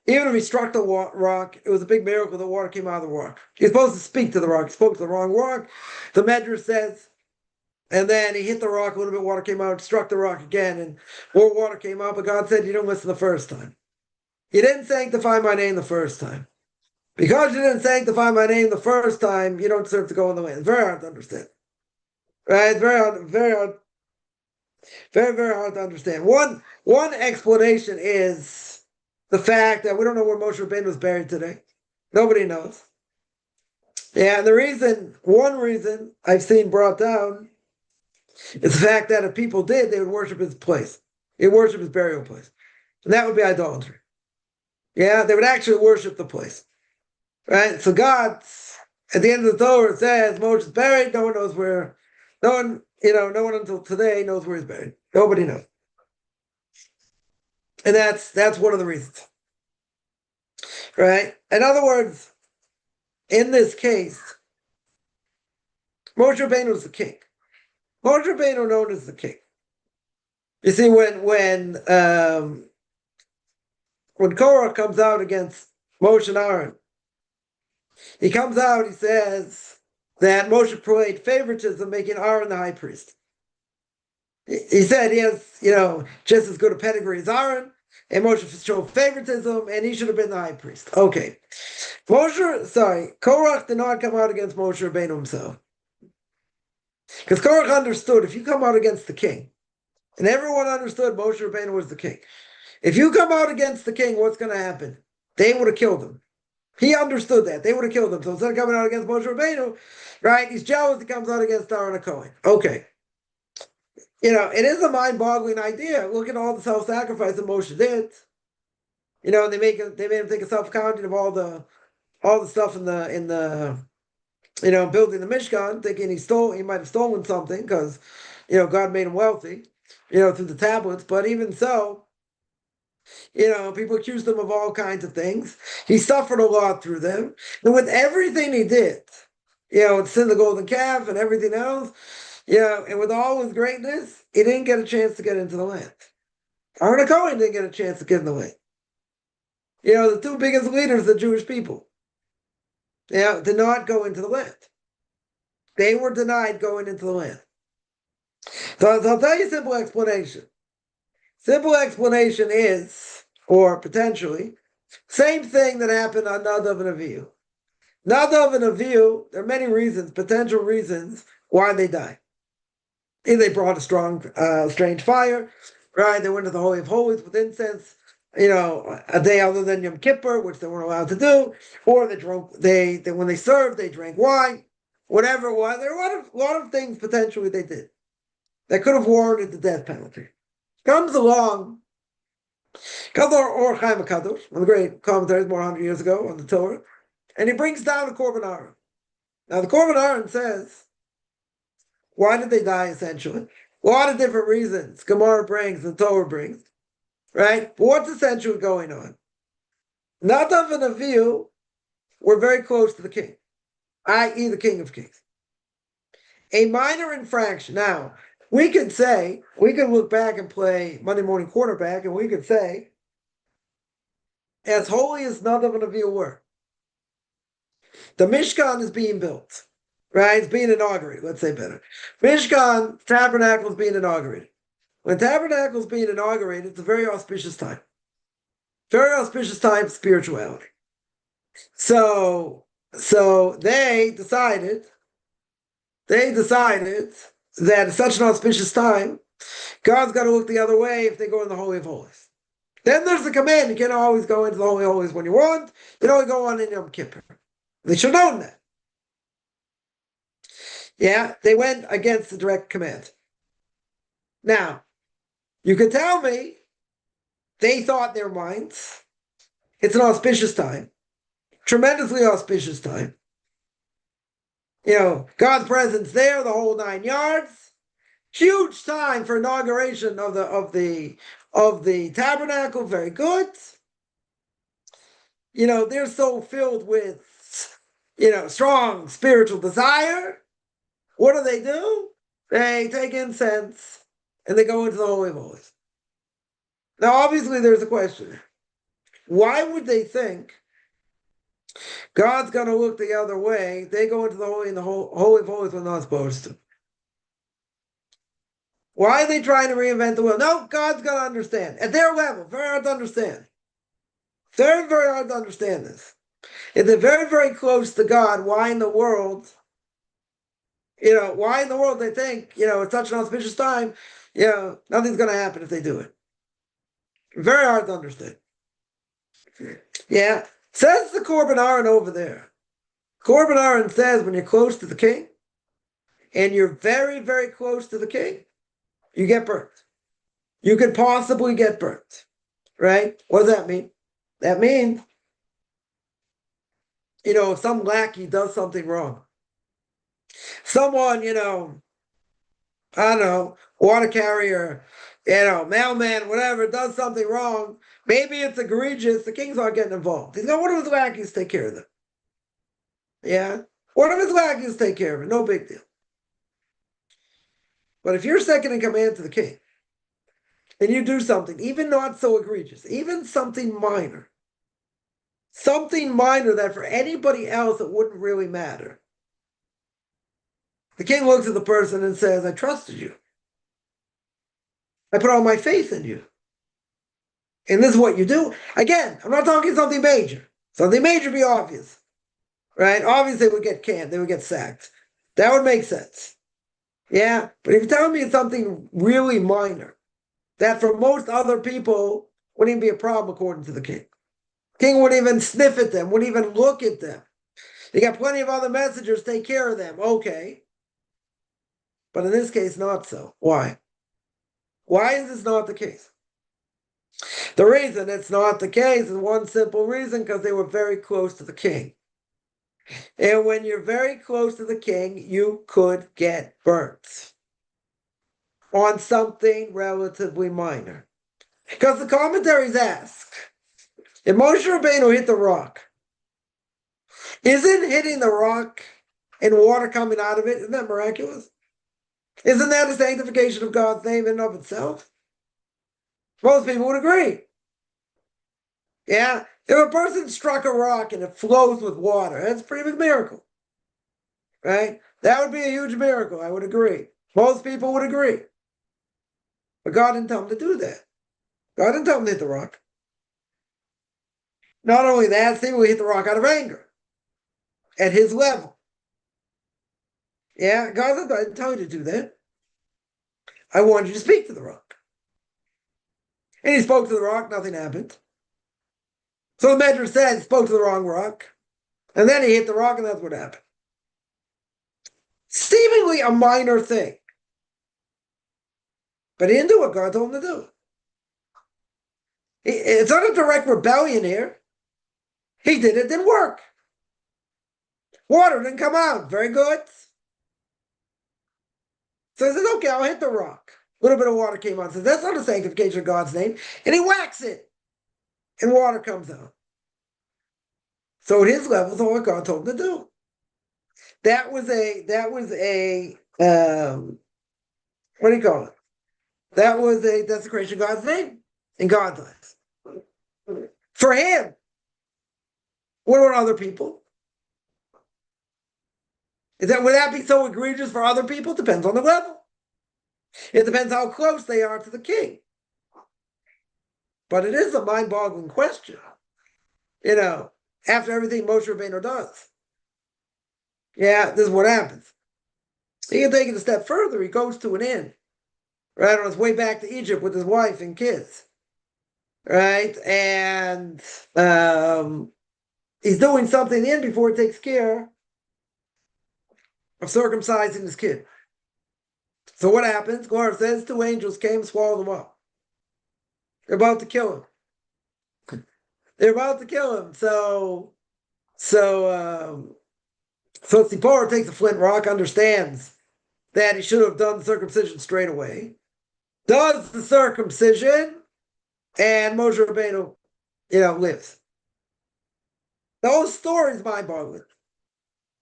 even if he struck the rock, it was a big miracle the water came out of the rock. He's supposed to speak to the rock. He spoke to the wrong rock, the Medrash says, and then he hit the rock, a little bit of water came out, struck the rock again, and more water came out, but God said, you didn't listen the first time. You didn't sanctify my name the first time. Because you didn't sanctify my name the first time, you don't deserve to go in the land. It's very hard to understand. Right? Very hard, very hard. Very, very hard to understand. One explanation is the fact that we don't know where Moshe Rabbeinu was buried today. Nobody knows. Yeah, and one reason I've seen brought down is the fact that if people did, they would worship his place. They would worship his burial place. And that would be idolatry. Yeah, they would actually worship the place. Right? So God, at the end of the Torah, says Moshe's buried. No one knows where. No one until today knows where he's buried. Nobody knows. And that's one of the reasons. Right? In other words, in this case, Moshe Rabbeinu is the king. Moshe Rabbeinu known as the king. You see, when Korah comes out against Moshe and Aaron, He comes out, he says that Moshe played favoritism, making Aaron the high priest. He said he has, just as good a pedigree as Aaron, and Moshe showed favoritism, and he should have been the high priest. Okay. Korach did not come out against Moshe Rabbeinu himself. Because Korach understood, if you come out against the king, and everyone understood Moshe Rabbeinu was the king, if you come out against the king, what's going to happen? They would have killed him. He understood that. They would have killed him. So instead of coming out against Moshe Rabbeinu, right, he's jealous, he comes out against Aaron HaKohen. Okay. It is a mind-boggling idea. Look at all the self-sacrifice that Moshe did. They made him take a self-accounting of all the stuff in the building the Mishkan, thinking he might have stolen something because, God made him wealthy, through the tablets. But even so, people accused him of all kinds of things. He suffered a lot through them. And with everything he did, sin the golden calf and everything else, and with all his greatness, he didn't get a chance to get into the land. Aaron HaKohen didn't get a chance to get in the land. The two biggest leaders of the Jewish people, did not go into the land. They were denied going into the land. So I'll tell you a simple explanation. Simple explanation is, or potentially, same thing that happened on Nadav and Avihu. Nadav and Avihu, there are many reasons, potential reasons, why they died. Either they brought a strange fire, right? They went to the Holy of Holies with incense, a day other than Yom Kippur, which they weren't allowed to do, or when they served, they drank wine, whatever it was. There are a lot of things potentially they did that could have warranted the death penalty. Comes along Or Chaim HaKadosh, one of the great commentaries more than 100 years ago on the Torah, and he brings down the Korban Aaron. Now the Korban Aaron says, why did they die essentially? A lot of different reasons Gemara brings and Torah brings, right? But what's essentially going on? Nadav and Avihu were very close to the king, i.e. the King of Kings. A minor infraction. Now, we could look back and play Monday morning quarterback, and we could say, as holy as Nadav and Avihu were, the Mishkan is being built, right? It's being inaugurated, let's say better. Mishkan, tabernacle is being inaugurated. When tabernacle is being inaugurated, it's a very auspicious time. Very auspicious time for spirituality. So they decided that at such an auspicious time, God's got to look the other way if they go in the Holy of Holies. Then there's the command, you can't always go into the Holy of Holies when you want, you can only go on in Yom Kippur. They should have known that. Yeah, they went against the direct command. Now, you could tell me they thought in their minds, it's an auspicious time, tremendously auspicious time. God's presence there, the whole 9 yards. Huge time for inauguration of the tabernacle. Very good. They're so filled with strong spiritual desire. What do? They take incense and they go into the Holy of Holies. Now, obviously, there's a question. Why would they think God's going to look the other way? They go into the Holy of Holies when they're not supposed to. Why are they trying to reinvent the wheel? No, God's going to understand. At their level, very hard to understand. Very, very hard to understand this. If they're very, very close to God, why in the world they think, it's such an auspicious time, nothing's going to happen if they do it. Very hard to understand. Yeah. Says the Korban Aaron over there. Korban Aaron says when you're close to the king, and you're very, very close to the king, you get burnt. You could possibly get burnt. Right? What does that mean? That means, if some lackey does something wrong, someone, I don't know, water carrier, mailman, whatever, does something wrong, maybe it's egregious, the king's not getting involved. He's going, what if his lackeys take care of them? Yeah? What if his lackeys take care of it? No big deal. But if you're second in command to the king, and you do something, even not so egregious, even something minor, something minor that for anybody else it wouldn't really matter. The king looks at the person and says, I trusted you. I put all my faith in you. And this is what you do. Again, I'm not talking something major. Something major would be obvious. Right? Obviously, they would get canned. They would get sacked. That would make sense. Yeah? But if you're telling me it's something really minor, that for most other people wouldn't even be a problem according to the king. King wouldn't even sniff at them, wouldn't even look at them. You got plenty of other messengers, take care of them. Okay. But in this case, not so. Why? Why is this not the case? The reason it's not the case is one simple reason, because they were very close to the king. And when you're very close to the king, you could get burnt on something relatively minor. Because the commentaries ask, if Moshe Rabbeinu hit the rock, isn't hitting the rock and water coming out of it, isn't that miraculous? Isn't that a sanctification of God's name in and of itself? Most people would agree. Yeah? If a person struck a rock and it flows with water, that's a pretty big miracle. Right? That would be a huge miracle, I would agree. Most people would agree. But God didn't tell him to do that. God didn't tell him to hit the rock. Not only that, Stephen would hit the rock out of anger. At his level. Yeah, God didn't tell you to do that. I wanted you to speak to the rock. And he spoke to the rock, nothing happened. So the Medrash said he spoke to the wrong rock. And then he hit the rock, and that's what happened. Seemingly a minor thing. But he didn't do what God told him to do. It's not a direct rebellion here. He did it, didn't work. Water didn't come out. Very good. So he says, okay, I'll hit the rock. A little bit of water came out. Says, that's not a sanctification of God's name. And he whacks it. And water comes out. So at his level, that's what God told him to do. That was a what do you call it? That was a desecration of God's name in God's eyes. For him. What about other people? Would that be so egregious for other people? Depends on the level. It depends how close they are to the king. But it is a mind-boggling question. After everything Moshe Rabbeinu does. Yeah, this is what happens. He can take it a step further. He goes to an inn, right, on his way back to Egypt with his wife and kids, right? And he's doing something in the inn before he takes care of circumcising his kid. So what happens? Gemara says 2 angels came, swallowed him up. They're about to kill him. They're about to kill him. So Tzipporah takes a flint rock, understands that he should have done the circumcision straight away, does the circumcision, and Moshe Rabbeinu, lives. The whole story is mind-boggling.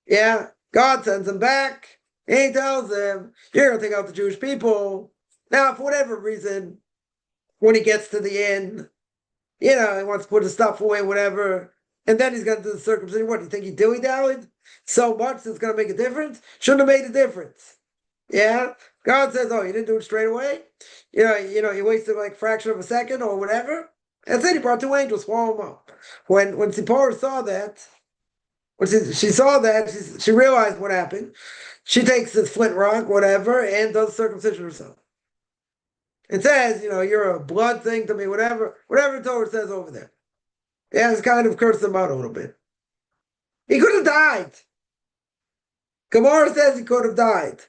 Yeah, God sends him back, and he tells him, you're going to take out the Jewish people. Now, for whatever reason, when he gets to the end, he wants to put his stuff away, whatever, and then he's going to do the circumcision. What, do you think he dilly-dallied so much it's going to make a difference? Shouldn't have made a difference. Yeah? God says, oh, you didn't do it straight away? You wasted like a fraction of a second or whatever. That's it. He brought 2 angels, swallow them up. When Tzipporah saw that, when she saw that, she realized what happened. She takes this flint rock, whatever, and does circumcision herself. It says, you're a blood thing to me, whatever the Torah says over there. Yeah, it's kind of cursed him out a little bit. He could have died. Gemara says he could have died.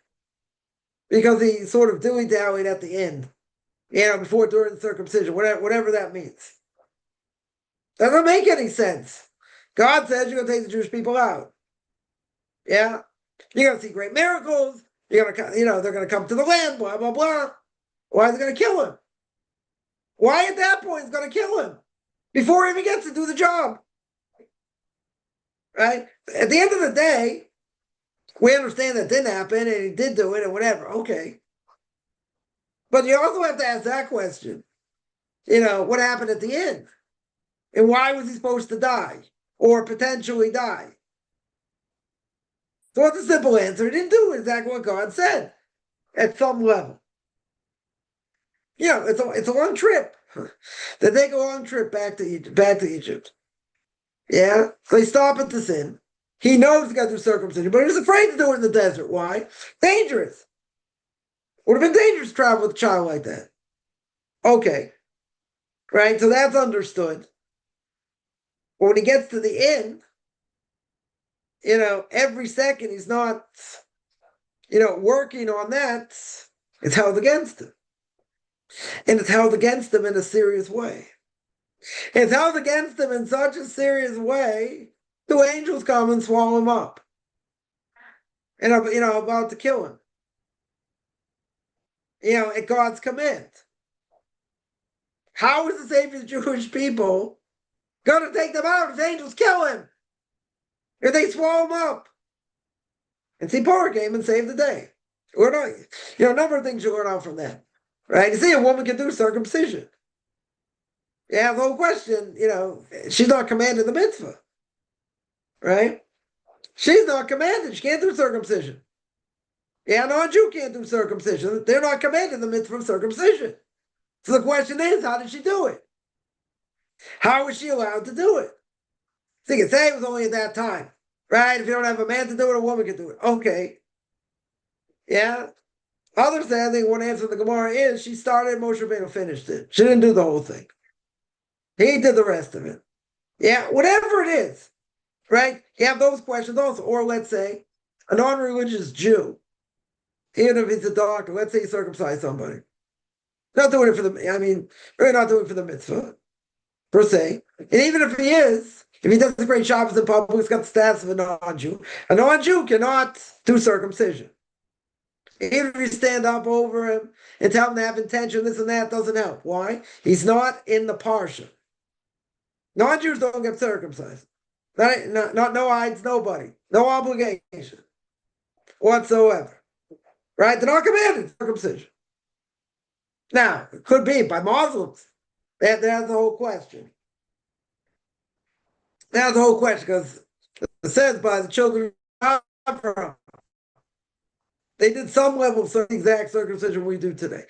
Because he sort of dilly-dallied at the end. Before, during the circumcision, whatever that means. Doesn't make any sense. God says you're going to take the Jewish people out. Yeah? You're going to see great miracles. You're going to, they're going to come to the land, blah, blah, blah. Why is he going to kill him? Why at that point is going to kill him? Before he even gets to do the job. Right? At the end of the day, we understand that didn't happen and he did do it and whatever. Okay. But you also have to ask that question. What happened at the end? And why was he supposed to die or potentially die? So what's the simple answer? He didn't do exactly what God said at some level. It's a long trip. They take a long trip back to Egypt. Yeah, so they stop at the sin. He knows he's got to do circumcision, but he's afraid to do it in the desert. Why? Dangerous. Would have been dangerous to travel with a child like that. Okay, right? So that's understood. But when he gets to the end, every second he's not, working on that, it's held against him. And it's held against him in a serious way. It's held against him in such a serious way, the angels come and swallow him up. And, about to kill him. At God's command. How is the Savior of the Jewish people going to take them out if the angels kill him? If they swallow him up? And Tzipporah came and saved the day. We're not, a number of things you learn out from that. Right? You see, a woman can do circumcision. Yeah, the whole question, she's not commanded the mitzvah. Right? She's not commanded. She can't do circumcision. Yeah, no, a Jew can't do circumcision. They're not commanded the mitzvah of circumcision. So the question is, how did she do it? How was she allowed to do it? So you can say it was only at that time. Right? If you don't have a man to do it, a woman can do it. Okay. Yeah. Others say, I think one answer to the Gemara is she started, Moshe Rabbeinu finished it. She didn't do the whole thing. He did the rest of it. Yeah, whatever it is. Right? You have those questions also. Or let's say a non-religious Jew, even if he's a doctor, let's say he circumcised somebody. Not doing it for really not doing it for the mitzvah, per se. And even if he is, if he does a great Shabbos in public, he's got the status of a non-Jew. A non-Jew cannot do circumcision. Even if you stand up over him and tell him to have intention, this and that doesn't help. Why? He's not in the parsha. Non-Jews don't get circumcised. No hides, nobody. No obligation whatsoever. Right? They're not commanded circumcision. Now, it could be by Muslims. That's the whole question. That's the whole question, because it says by the children of Abraham. They did some level of exact circumcision we do today.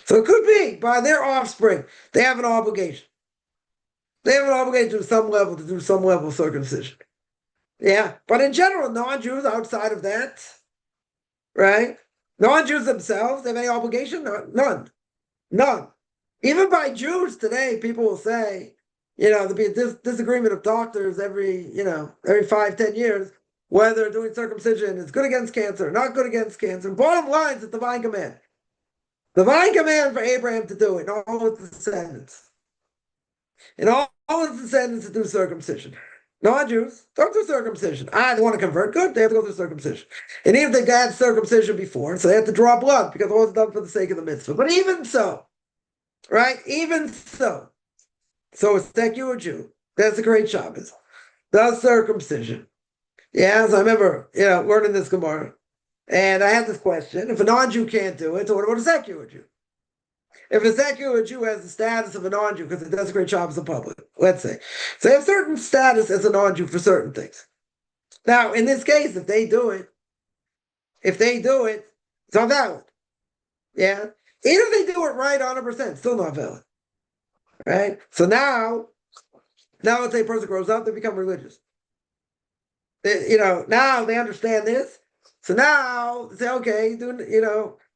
So it could be by their offspring. They have an obligation. They have an obligation to some level to do some level of circumcision. Yeah. But in general, non-Jews outside of that, right? Non-Jews themselves, they have any obligation? None. None. Even by Jews today, people will say, there'll be a disagreement of doctors every 5-10 years, whether doing circumcision is good against cancer, not good against cancer. Bottom line, it's a divine command. Divine command for Abraham to do it, and all his descendants. And all his descendants to do circumcision. Non-Jews don't do circumcision. They want to convert, good, they have to go through circumcision. And even if they had circumcision before, so they have to draw blood, because it was done for the sake of the mitzvah. But even so, right? Even so. So a secular Jew, that's a great Shabbos, does circumcision. Yeah, so I remember, learning this Gemara, and I had this question: if a non-Jew can't do it, so what about a secular Jew? If a secular Jew has the status of a non-Jew because it does a great Shabbos in public, let's say, so they have certain status as a non-Jew for certain things. Now, in this case, if they do it, it's not valid. Yeah, even if they do it right 100%, still not valid. Right? So now let's say a person grows up, they become religious. Now they understand this. So now they say, okay,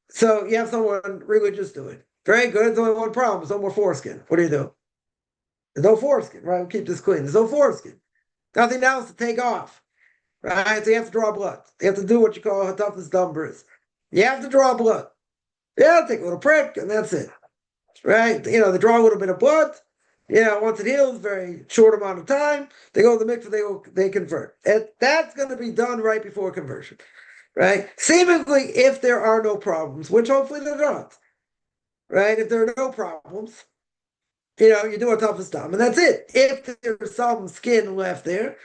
so you have someone religious do it. Very good. There's only one problem. There's no more foreskin. What do you do? There's no foreskin, right? We'll keep this clean. There's no foreskin. Nothing else to take off, right? So you have to draw blood. You have to do what you call a toughest dumbbers. You have to draw blood. Yeah, take a little prick, and that's it. Right? They draw a little bit of blood. Once it heals, very short amount of time, they go to the mikveh, they convert. And that's going to be done right before conversion. Right? Seemingly, if there are no problems, which hopefully there aren't. Right? If there are no problems, you do a toughest time, and that's it. If there's some skin left there,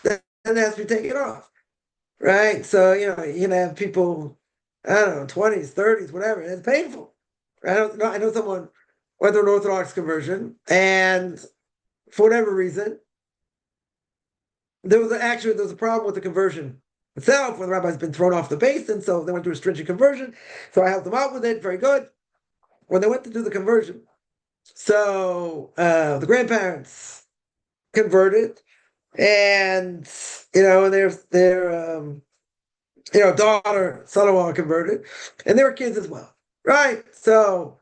then it has to be taken off. Right? So, you can have people, I don't know, 20s, 30s, whatever, and it's painful. Right? I know someone went through an Orthodox conversion, and for whatever reason, there was a problem with the conversion itself when the rabbi's been thrown off the base, and so they went to a stringent conversion. So I helped them out with it. Very good. When they went to do the conversion, so the grandparents converted, and their daughter, son-in-law converted, and there were kids as well, right? So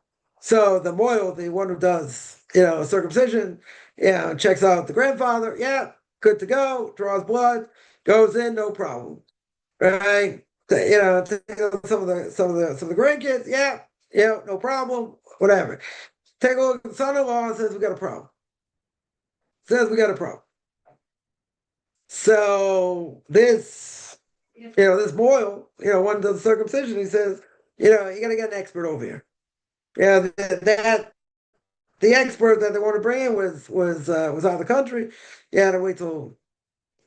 the moil, the one who does circumcision, checks out the grandfather, yeah, good to go, draws blood, goes in, no problem, right? Some of the grandkids, yeah, no problem, whatever. Take a look at the son-in-law and says we got a problem. So this boil, one does circumcision, he says, you got to get an expert over here. Yeah, the expert that they want to bring in was out of the country. Yeah, to wait till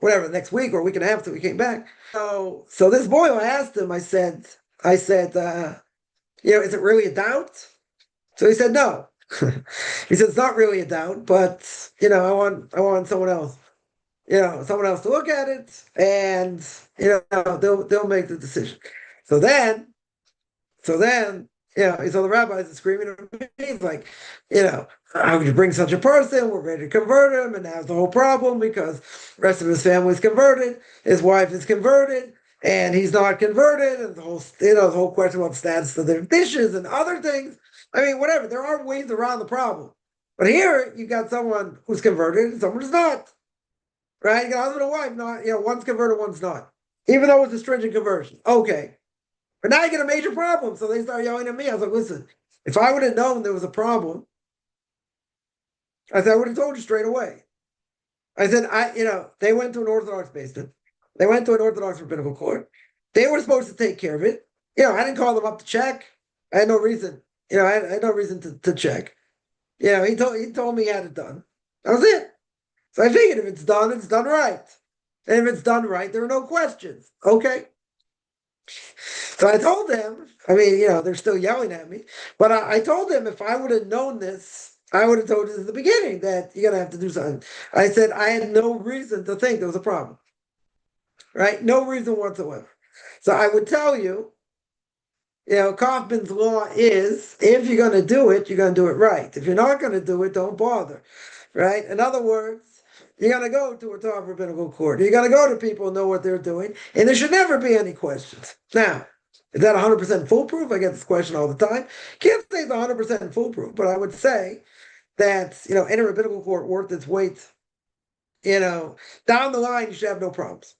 whatever next week or a week and a half till he came back. So this boil, I asked him. I said, is it really a doubt? So he said no. He said it's not really a doubt, but I want someone else. Someone else to look at it, and they'll make the decision. So then, he saw the rabbis screaming at me. He's like, how could you bring such a person? We're ready to convert him, and that's the whole problem because the rest of his family is converted, his wife is converted, and he's not converted, and the whole question about the status of their dishes and other things. I mean, whatever. There are ways around the problem, but here you got someone who's converted and someone who's not. Right? You got a husband and wife, not, one's converted, one's not. Even though it's a stringent conversion. Okay. But now you get a major problem. So they start yelling at me. I was like, listen, if I would have known there was a problem, I said, I would have told you straight away. I said, they went to an Orthodox basement. They went to an Orthodox rabbinical court. They were supposed to take care of it. I didn't call them up to check. I had no reason. I had no reason to check. He told me he had it done. That was it. So I figured if it's done right. And if it's done right, there are no questions. Okay. So I told them, they're still yelling at me, but I told them if I would have known this, I would have told you at the beginning that you're going to have to do something. I said I had no reason to think there was a problem. Right? No reason whatsoever. So I would tell you, Kaufman's law is if you're going to do it, you're going to do it right. If you're not going to do it, don't bother. Right? In other words, you're going to go to a top rabbinical court. You're going to go to people who know what they're doing, and there should never be any questions. Now, is that 100% foolproof? I get this question all the time. Can't say it's 100% foolproof, but I would say that, any rabbinical court worth its weight, down the line, you should have no problems.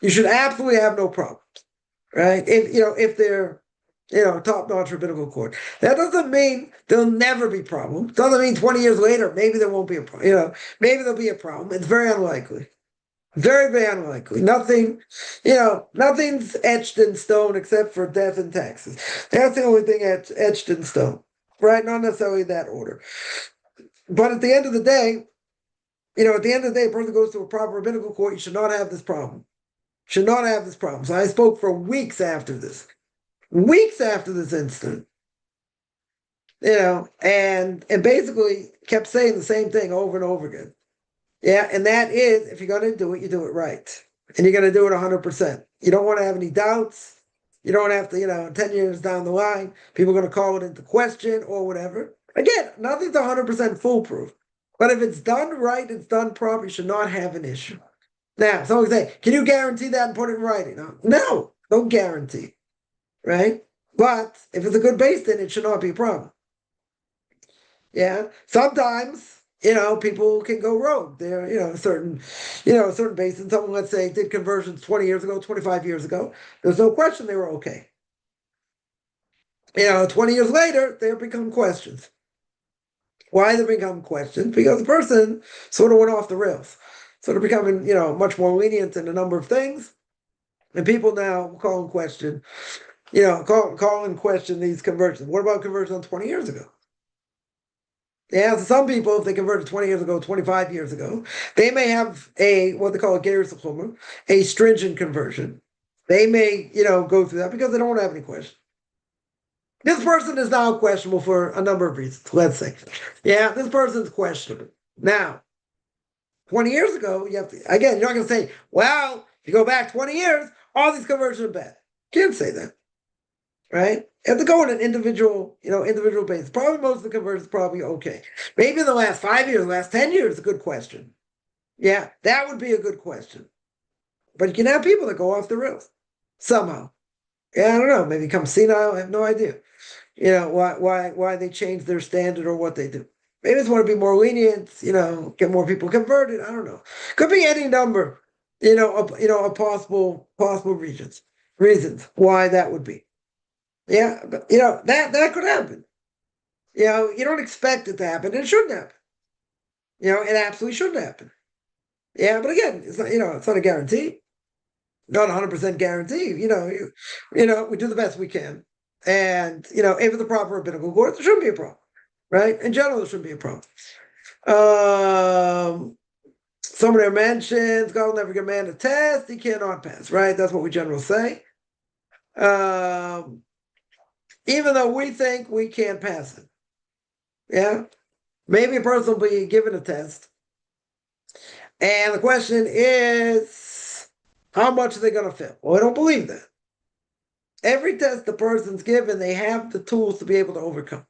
You should absolutely have no problems, right? If they're top-notch rabbinical court. That doesn't mean there'll never be problems. Doesn't mean 20 years later, maybe there won't be a problem. Maybe there'll be a problem. It's very unlikely. Very, very unlikely. Nothing's etched in stone except for death and taxes. That's the only thing etched in stone, right? Not necessarily in that order. But at the end of the day, a person goes to a proper rabbinical court, you should not have this problem. Should not have this problem. So I spoke for weeks after this. Weeks after this incident, and basically kept saying the same thing over and over again. Yeah, and that is, if you're going to do it, you do it right. And you're going to do it 100%. You don't want to have any doubts. You don't have to, 10 years down the line, people are going to call it into question or whatever. Again, nothing's 100% foolproof. But if it's done right, it's done properly, you should not have an issue. Now, someone can say, can you guarantee that and put it in writing? No, don't guarantee. Right? But if it's a good base, then it should not be a problem. Yeah. Sometimes, people can go rogue. They're, certain bases. Someone, let's say, did conversions 20 years ago, 25 years ago. There's no question they were okay. 20 years later, they become questions. Why they become questions? Because the person sort of went off the rails. Sort of becoming, much more lenient in a number of things. And people now call in question call in question these conversions. What about conversions 20 years ago? Yeah, so some people, if they converted 20 years ago, 25 years ago, they may have what they call a gerus l'chumrah, a stringent conversion. They may, go through that because they don't want to have any questions. This person is now questionable for a number of reasons, let's say. Yeah, this person is questionable. Now, 20 years ago, you have to, again, you're not going to say, well, if you go back 20 years, all these conversions are bad. Can't say that, right? You have to go on an individual, individual basis. Probably most of the conversions probably okay. Maybe in the last 5 years, the last 10 years, a good question. Yeah, that would be a good question. But you can have people that go off the rails somehow. Yeah, I don't know. Maybe become senile. I have no idea. Why they change their standard or what they do. Maybe it's want to be more lenient. Get more people converted. I don't know. Could be any number. Of possible reasons why that would be. Yeah, but that could happen. You don't expect it to happen. It shouldn't happen. It absolutely shouldn't happen. Yeah, but again, it's not a guarantee. Not 100% guarantee. We do the best we can. And, if it's the proper rabbinical court, there shouldn't be a problem. Right? In general, there shouldn't be a problem. Someone there mentions God will never give man a test, he cannot pass, right? That's what we generally say. Even though we think we can't pass it. Yeah? Maybe a person will be given a test. And the question is, how much are they going to fail? Well, I don't believe that. Every test the person's given, they have the tools to be able to overcome.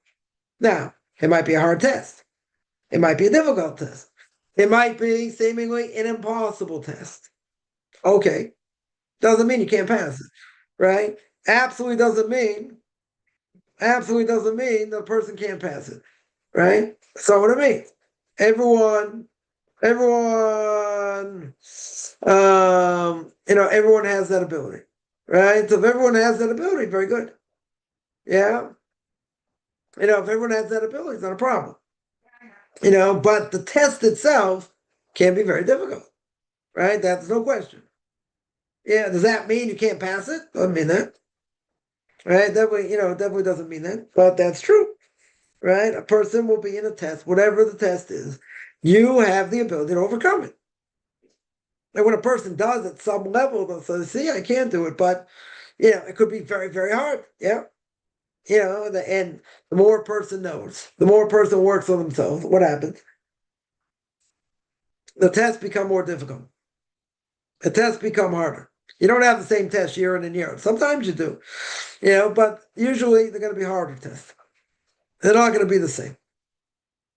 Now, it might be a hard test. It might be a difficult test. It might be seemingly an impossible test. Okay. Doesn't mean you can't pass it, right? Absolutely doesn't mean the person can't pass it, right? So what it means, everyone, everyone has that ability, right? So if everyone has that ability, very good. Yeah. If everyone has that ability, it's not a problem. But the test itself can be very difficult, right? That's no question. Yeah, does that mean you can't pass it? Doesn't mean that. Right? Definitely doesn't mean that. But that's true. Right? A person will be in a test, whatever the test is, you have the ability to overcome it. And when a person does at some level, they'll say, see, I can't do it, but it could be very, very hard. Yeah. And the more a person knows, the more a person works on themselves, what happens? The tests become more difficult. The tests become harder. You don't have the same test year in and year out. Sometimes you do, but usually they're going to be harder tests. They're not going to be the same.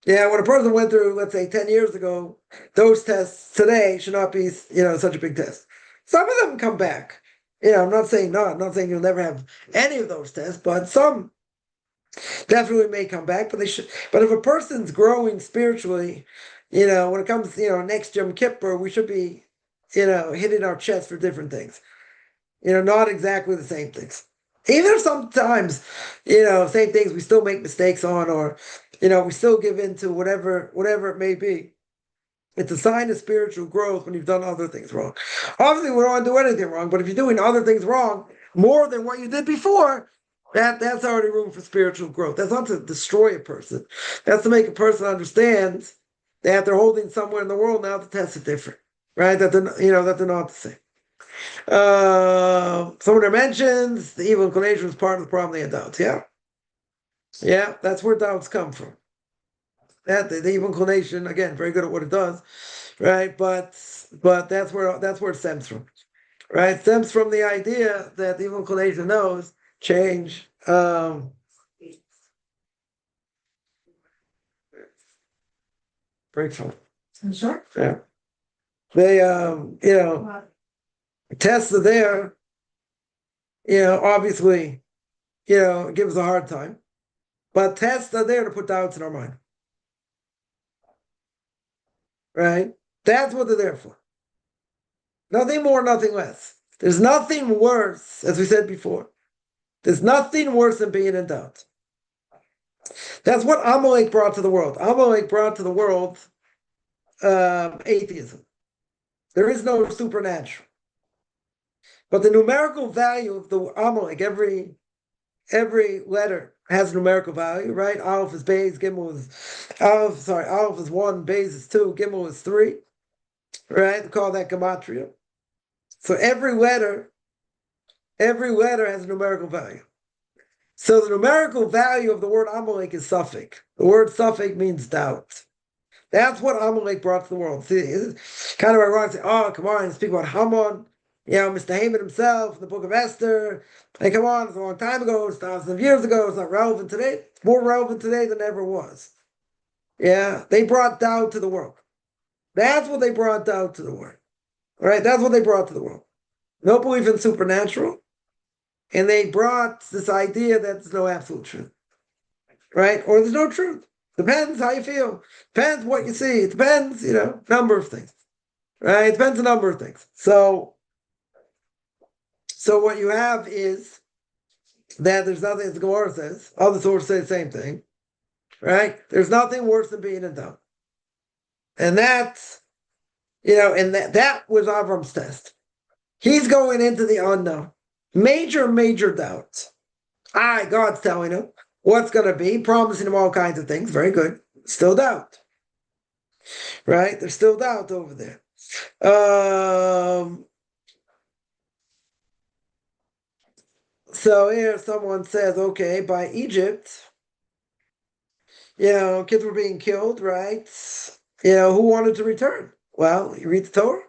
Yeah, when a person went through, let's say, 10 years ago, those tests today should not be, such a big test. Some of them come back. I'm not saying not. I'm not saying you'll never have any of those tests, but some definitely may come back. But they should. But if a person's growing spiritually, when it comes, next Yom Kippur, we should be, hitting our chest for different things. Not exactly the same things. Even if sometimes, same things we still make mistakes on, or, we still give in to whatever it may be. It's a sign of spiritual growth when you've done other things wrong. Obviously, we don't want to do anything wrong, but if you're doing other things wrong more than what you did before, that's already room for spiritual growth. That's not to destroy a person. That's to make a person understand that they're holding somewhere in the world now the test is different, right? That they're not the same. Someone there mentions the evil inclination was part of the problem they had doubts. Yeah, that's where doubts come from. That the evil inclination, again, very good at what it does, right? But that's where it stems from, right? It stems from the idea that the evil inclination knows change. Break phone. Sure. Yeah. They tests are there, obviously, give us a hard time. But tests are there to put doubts in our mind. Right? That's what they're there for. Nothing more, nothing less. There's nothing worse, as we said before. There's nothing worse than being in doubt. That's what Amalek brought to the world. Amalek brought to the world atheism. There is no supernatural. But the numerical value of the Amalek, every letter has numerical value, right? Aleph is Beis, Gimel is Aleph is 1, Beis is 2, Gimel is 3, right? They call that gematria. So every letter has a numerical value. So the numerical value of the word Amalek is suffix. The word suffix means doubt. That's what Amalek brought to the world. See, it's kind of ironic to say, oh, come on, speak about Haman, Mr. Haman himself in the Book of Esther. Hey, come on, it's a long time ago, it's thousands of years ago, it's not relevant today. It's more relevant today than ever was. Yeah, they brought doubt to the world. That's what they brought doubt to the world. All right, that's what they brought to the world. No belief in supernatural. And they brought this idea that there's no absolute truth. Right? Or there's no truth. Depends how you feel. Depends what you see. It depends, number of things. Right? It depends a number of things. So what you have is that there's nothing, as the Gemara says, other sources say the same thing. Right? There's nothing worse than being in doubt. And that's, and that was Avram's test. He's going into the unknown. Major doubts. God's telling him what's going to be, promising him all kinds of things. Very good. Still doubt. Right? There's still doubt over there. So here someone says, okay, by Egypt, kids were being killed, right? Who wanted to return? Well, you read the Torah.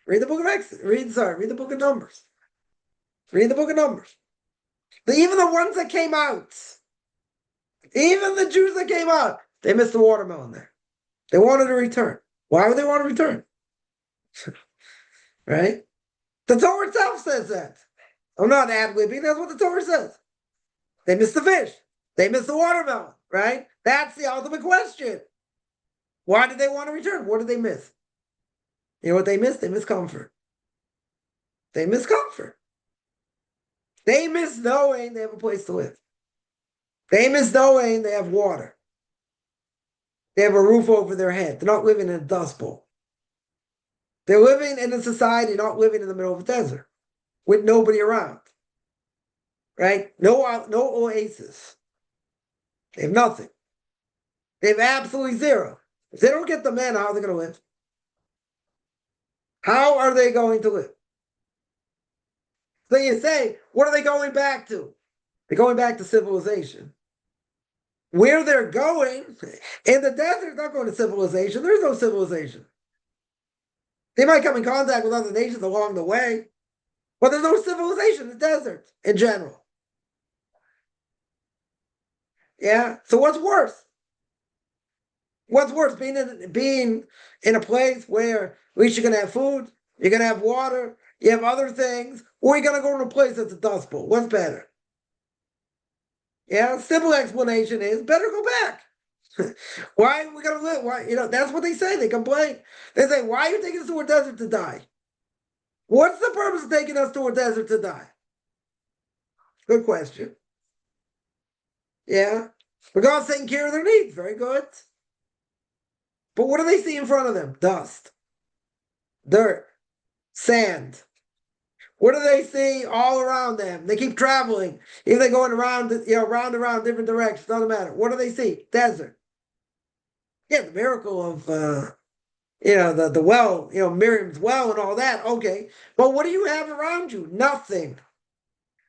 Read the book of Exodus. Read the book of Numbers. Read the book of Numbers. Even the ones that came out, even the Jews that came out, they missed the watermelon there. They wanted to return. Why would they want to return? Right? The Torah itself says that. I'm not ad-libbing, that's what the Torah says. They missed the fish. They missed the watermelon, right? That's the ultimate question. Why did they want to return? What did they miss? You know what they missed? They missed comfort. They miss comfort. They miss knowing they have a place to live. They miss knowing they have water. They have a roof over their head. They're not living in a dust bowl. They're living in a society, not living in the middle of a desert with nobody around. Right? No oasis. They have nothing. They have absolutely zero. If they don't get the manna, how are they going to live? How are they going to live? So you say, what are they going back to? They're going back to civilization. Where they're going, in the desert, they're not going to civilization. There's no civilization. They might come in contact with other nations along the way, but there's no civilization in the desert in general. Yeah? So what's worse? What's worse? Being in a place where at least you're going to have food, you're going to have water, you have other things, or you're going to go to a place that's a dust bowl. What's better? Yeah, simple explanation is better go back. Why are we going to live? Why, that's what they say. They complain. They say, why are you taking us to a desert to die? What's the purpose of taking us to a desert to die? Good question. Yeah. But God's taking care of their needs. Very good. But what do they see in front of them? Dust, dirt, sand. What do they see all around them? They keep traveling. If they're going around, round different directions, doesn't matter. What do they see? Desert. Yeah, the miracle of, the well, Miriam's well and all that. Okay. But what do you have around you? Nothing.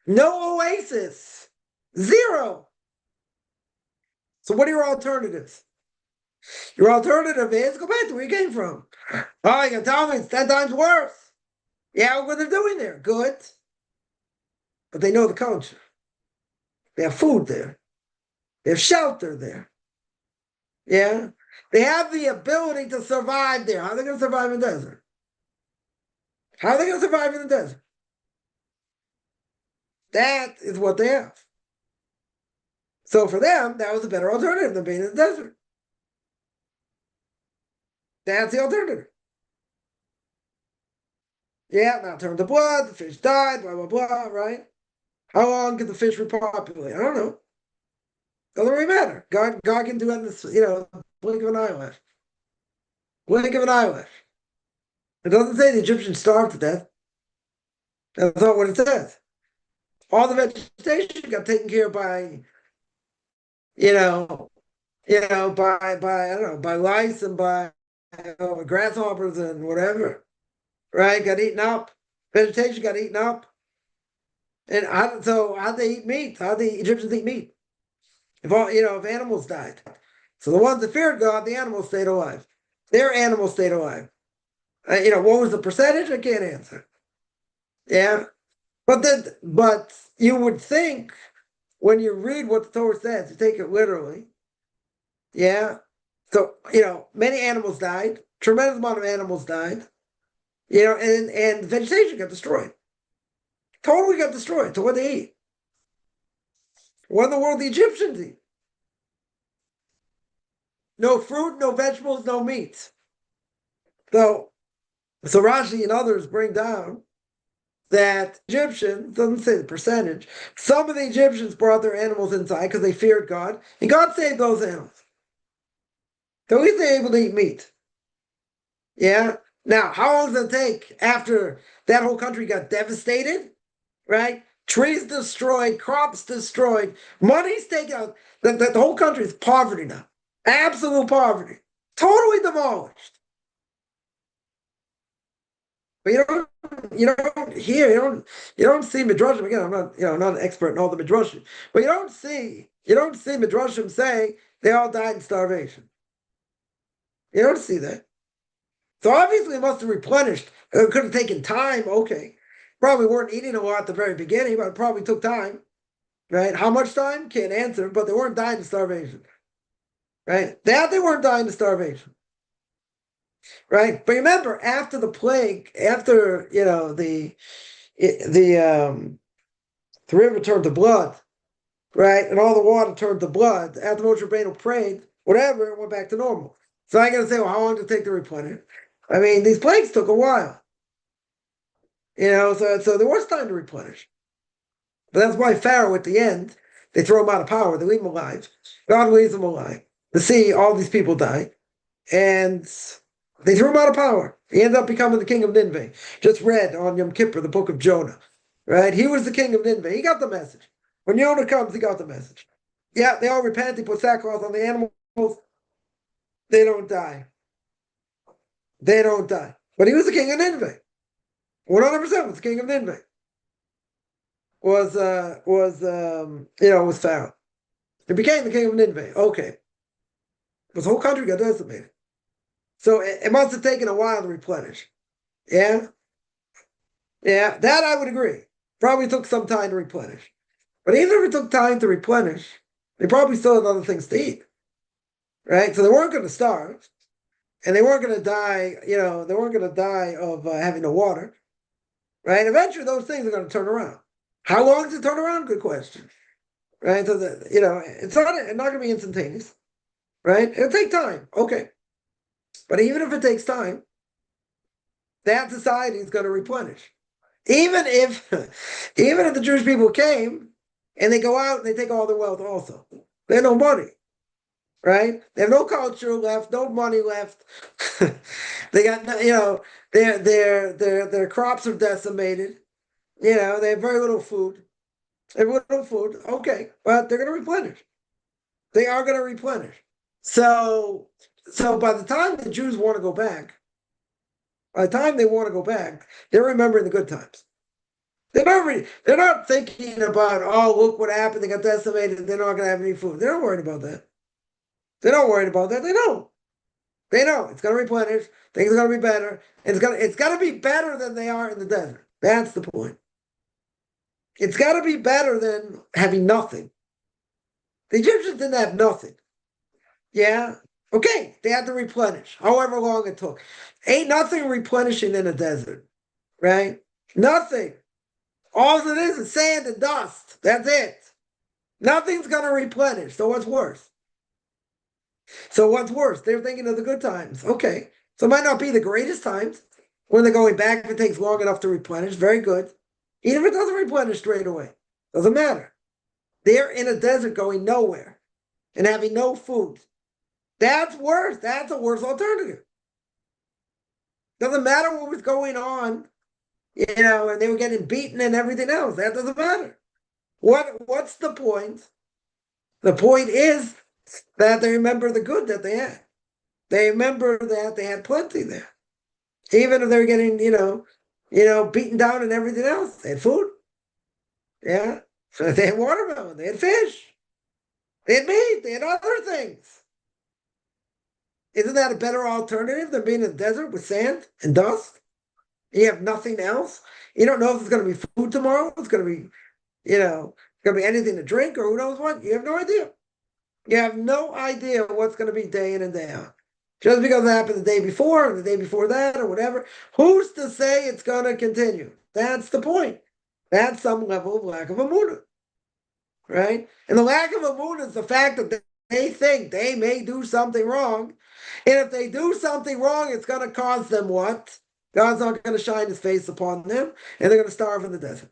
No oasis. Zero. So what are your alternatives? Your alternative is go back to where you came from. Oh, you can tell me it's 10 times worse. Yeah, what they're doing there, good. But they know the culture. They have food there. They have shelter there. Yeah. They have the ability to survive there. How are they going to survive in the desert? How are they going to survive in the desert? That is what they have. So for them, that was a better alternative than being in the desert. That's the alternative. Yeah, now turn to blood, the fish died, blah, blah, blah, right? How long can the fish repopulate? I don't know. Doesn't really matter. God can do that in this, blink of an eyelash. Blink of an eyelash. It doesn't say the Egyptians starved to death. That's not what it says. All the vegetation got taken care of by, by lice and by grasshoppers and whatever. Right? Got eaten up. Vegetation got eaten up. And how'd they eat meat? How'd the Egyptians eat meat? If animals died. So the ones that feared God, the animals stayed alive. Their animals stayed alive. What was the percentage? I can't answer. Yeah, but you would think when you read what the Torah says, you take it literally. Yeah. So many animals died. Tremendous amount of animals died. And vegetation got destroyed. Totally got destroyed. So what they eat? What in the world the Egyptians eat? No fruit, no vegetables, no meat. So Rashi and others bring down that Egyptians, doesn't say the percentage, some of the Egyptians brought their animals inside because they feared God, and God saved those animals. So at least they're able to eat meat. Yeah. Now, how long does it take after that whole country got devastated? Right? Trees destroyed, crops destroyed, money's taken out. The whole country is poverty now. Absolute poverty. Totally demolished. But you don't see midrashim. Again, I'm not an expert in all the midrashim, but you don't see midrashim say they all died in starvation. You don't see that. So obviously it must have replenished. It could have taken time. Okay, probably weren't eating a lot at the very beginning, but it probably took time. Right? How much time? Can't answer. But they weren't dying of starvation. Right? They weren't dying of starvation. Right? But remember, after the plague, after the river turned to blood, right, and all the water turned to blood. After Moshe Rabbeinu prayed, whatever, it went back to normal. So I'm going to say, well, how long did it take to replenish? I mean, these plagues took a while. So there was time to replenish. But that's why Pharaoh, at the end, they throw him out of power. They leave him alive. God leaves him alive. To see all these people die. And they threw him out of power. He ended up becoming the king of Nineveh. Just read on Yom Kippur, the book of Jonah. Right? He was the king of Nineveh. He got the message. When Jonah comes, he got the message. Yeah, they all repent. They put sackcloth on the animals. They don't die. They don't die. But he was the king of Nineveh. 100% was the king of Nineveh. Was Pharaoh. He became the king of Nineveh. Okay. But the whole country got decimated. So it must have taken a while to replenish. Yeah? Yeah, that I would agree. Probably took some time to replenish. But even if it took time to replenish, they probably still had other things to eat. Right? So they weren't going to starve. And they weren't going to die, they weren't going to die of having no water. Right? Eventually those things are going to turn around. How long does it turn around? Good question. Right? So it's not going to be instantaneous. Right? It'll take time. Okay. But even if it takes time, that society is going to replenish. Even if the Jewish people came and they go out and they take all their wealth also. They have no money. Right? They have no culture left, no money left. They got their crops are decimated. They have very little food. They have little food. Okay, but they're going to replenish. They are going to replenish. So by the time the Jews want to go back, they're remembering the good times. They're not thinking about, oh, look what happened. They got decimated. They're not going to have any food. They're not worried about that. They're not worried about that. They know. They know it's going to replenish. Things are going to be better. And it's got to be better than they are in the desert. That's the point. It's got to be better than having nothing. The Egyptians didn't have nothing. Yeah. Okay. They had to replenish, however long it took. Ain't nothing replenishing in a desert, right? Nothing. All it is sand and dust. That's it. Nothing's going to replenish. So what's worse? They're thinking of the good times. Okay. So it might not be the greatest times. When they're going back, if it takes long enough to replenish, very good. Even if it doesn't replenish straight away, doesn't matter. They're in a desert going nowhere and having no food. That's worse. That's a worse alternative. Doesn't matter what was going on, and they were getting beaten and everything else. That doesn't matter. What's the point? The point is that they remember the good that they had. They remember that they had plenty there. Even if they were getting, beaten down and everything else, they had food. Yeah. So they had watermelon, they had fish, they had meat, they had other things. Isn't that a better alternative than being in the desert with sand and dust? You have nothing else. You don't know if it's going to be food tomorrow. It's going to be, going to be anything to drink or who knows what. You have no idea. You have no idea what's going to be day in and day out. Just because it happened the day before or the day before that or whatever, who's to say it's going to continue? That's the point. That's some level of lack of emunah, right? And the lack of emunah is the fact that they think they may do something wrong. And if they do something wrong, it's going to cause them what? God's not going to shine his face upon them, and they're going to starve in the desert.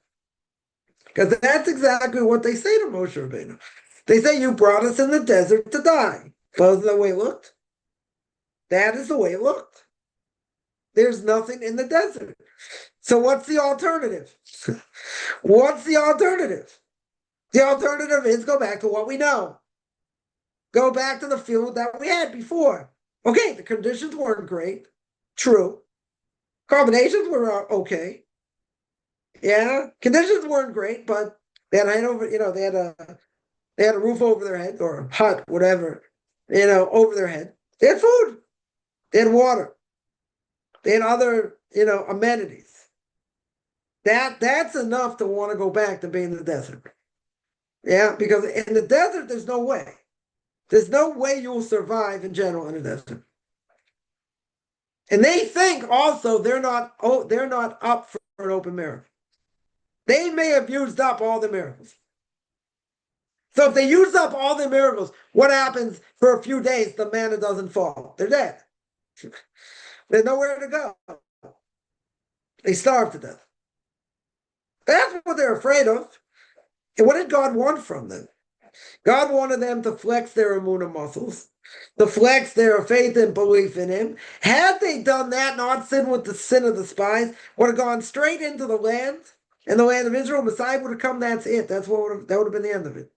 Because that's exactly what they say to Moshe Rabbeinu. They say, you brought us in the desert to die. Wasn't that the way it looked? That is the way it looked. There's nothing in the desert. So what's the alternative? What's the alternative? The alternative is go back to what we know. Go back to the field that we had before. Okay, the conditions weren't great. True. Combinations were okay. Yeah, conditions weren't great, but they had they had a roof over their head or a hut, whatever, over their head. They had food. They had water. They had other, amenities. That's enough to want to go back to being in the desert. Yeah, because in the desert, there's no way. There's no way you will survive in general in the desert. And they think also they're not up for an open miracle. They may have used up all the miracles. So if they use up all the miracles, what happens for a few days? The manna doesn't fall. They're dead. There's nowhere to go. They starve to death. That's what they're afraid of. And what did God want from them? God wanted them to flex their emunah muscles, to flex their faith and belief in him. Had they done that, not sin with the sin of the spies, would have gone straight into the land, and the land of Israel, Messiah would have come, that's it. That would have been the end of it.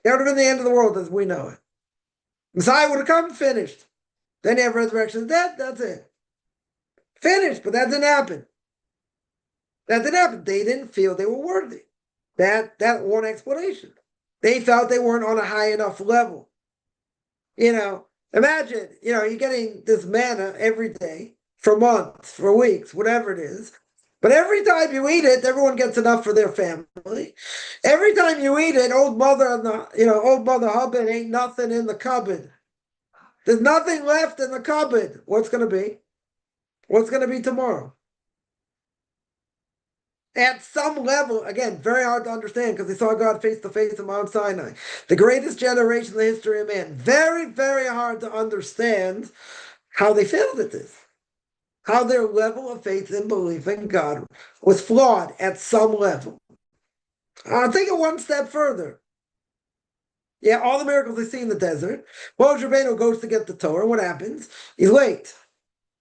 That would have been the end of the world as we know it. Messiah would have come, finished. Then you have resurrection of the dead, that's it. Finished, but that didn't happen. That didn't happen. They didn't feel they were worthy. That one explanation. They felt they weren't on a high enough level. Imagine, you're getting this manna every day for months, for weeks, whatever it is. But every time you eat it, everyone gets enough for their family. Every time you eat it, old mother Hubbard ain't nothing in the cupboard. There's nothing left in the cupboard. What's going to be? What's going to be tomorrow? At some level, again, very hard to understand because they saw God face to face in Mount Sinai. The greatest generation in the history of man. Very, very hard to understand how they failed at this. How their level of faith and belief in God was flawed at some level. I'll take it one step further. Yeah, all the miracles they see in the desert. Moshe Rabbeinu goes to get the Torah. What happens? He's late,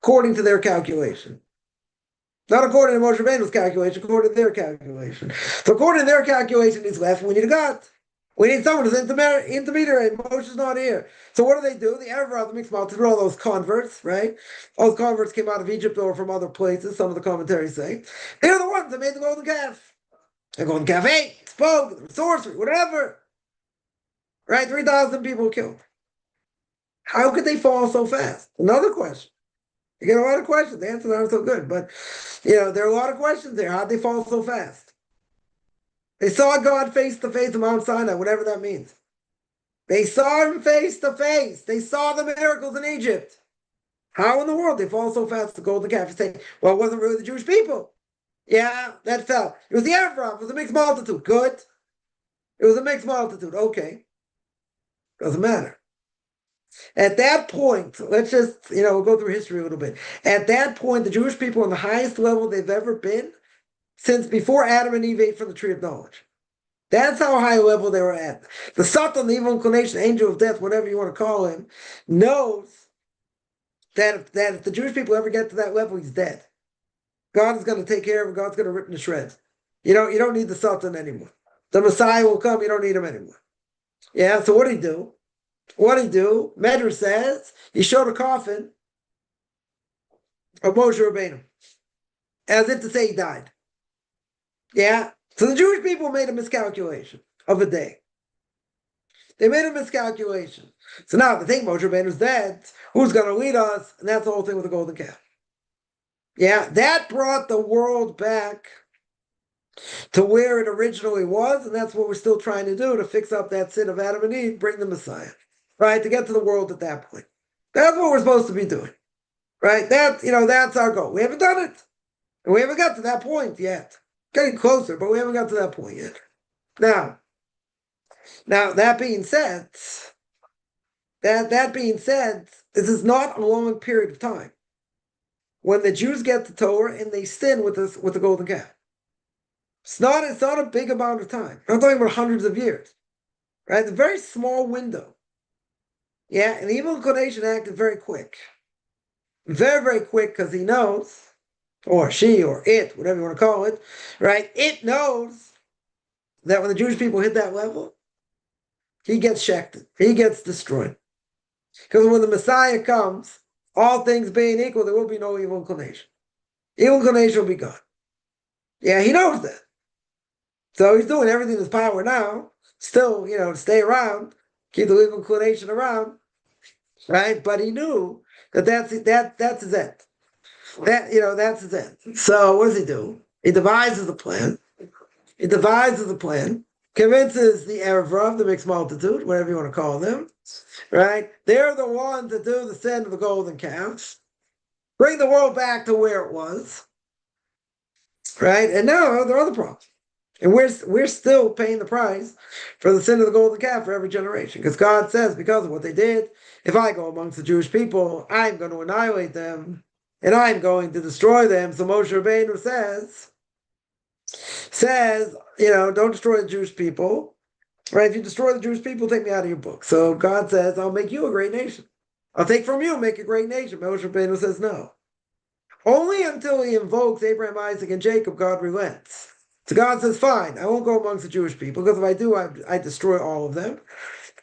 according to their calculation. Not according to Moshe Rabbeinu's calculation, according to their calculation. So according to their calculation, he's left. We need a God. We need someone who's intermediary. Moshe's not here. So what do? The Erev the mixed multitude, all those converts, right? All those converts came out of Egypt or from other places, some of the commentaries say. They're the ones that made the golden calf. The golden calf ate, spoke, sorcery, whatever. Right? 3,000 people killed. How could they fall so fast? Another question. You get a lot of questions. The answers aren't so good, but there are a lot of questions there. How'd they fall so fast? They saw God face to face on Mount Sinai, whatever that means. They saw him face to face. They saw the miracles in Egypt. How in the world they fall so fast to golden calf? You say, well, it wasn't really the Jewish people. Yeah, that fell. It was the Erev. It was a mixed multitude. Good. It was a mixed multitude. Okay. Doesn't matter. At that point, let's just, we'll go through history a little bit. At that point, the Jewish people are on the highest level they've ever been since before Adam and Eve ate from the tree of knowledge. That's how high level they were at. The Satan, the evil inclination, angel of death, whatever you want to call him, knows that if the Jewish people ever get to that level, he's dead. God is going to take care of him. God's going to rip him to shreds. You don't need the Satan anymore. The Messiah will come. You don't need him anymore. Yeah, so what did he do? Medrash says he showed a coffin of Moshe Rabbeinu, as if to say he died. Yeah, so the Jewish people made a miscalculation of a day. They made a miscalculation. So now they think Moshe Rabbeinu's dead. Who's going to lead us? And that's the whole thing with the golden calf. Yeah, that brought the world back to where it originally was, and that's what we're still trying to do, to fix up that sin of Adam and Eve, bring the Messiah, right? To get to the world at that point. That's what we're supposed to be doing, right? That's our goal. We haven't done it. And we haven't got to that point yet. Getting closer, but we haven't got to that point yet. Now that being said, this is not a long period of time. When the Jews get the Torah and they sin with the golden calf. It's not a big amount of time. I'm not talking about hundreds of years. Right? It's a very small window. Yeah, and the evil inclination acted very quick. Very, very quick, because he knows, or she, or it, whatever you want to call it, right? It knows that when the Jewish people hit that level, he gets shechted. He gets destroyed. Because when the Messiah comes, all things being equal, there will be no evil inclination. Evil inclination will be gone. Yeah, he knows that. So he's doing everything in his power now, still, to stay around, keep the evil inclination around, right? But he knew that's his end. That's his end. So what does he do? He devises a plan. Convinces the Erev, the mixed multitude, whatever you want to call them, right? They're the ones that do the sin of the golden calf, bring the world back to where it was, right? And now there are other problems. And we're still paying the price for the sin of the golden calf for every generation. Because God says, because of what they did, if I go amongst the Jewish people, I'm going to annihilate them, and I'm going to destroy them. So Moshe Rabbeinu says, don't destroy the Jewish people. Right? If you destroy the Jewish people, take me out of your book. So God says, I'll make you a great nation. I'll take from you and make a great nation. Moshe Rabbeinu says no. Only until he invokes Abraham, Isaac, and Jacob, God relents. So God says, fine, I won't go amongst the Jewish people, because if I do, I destroy all of them.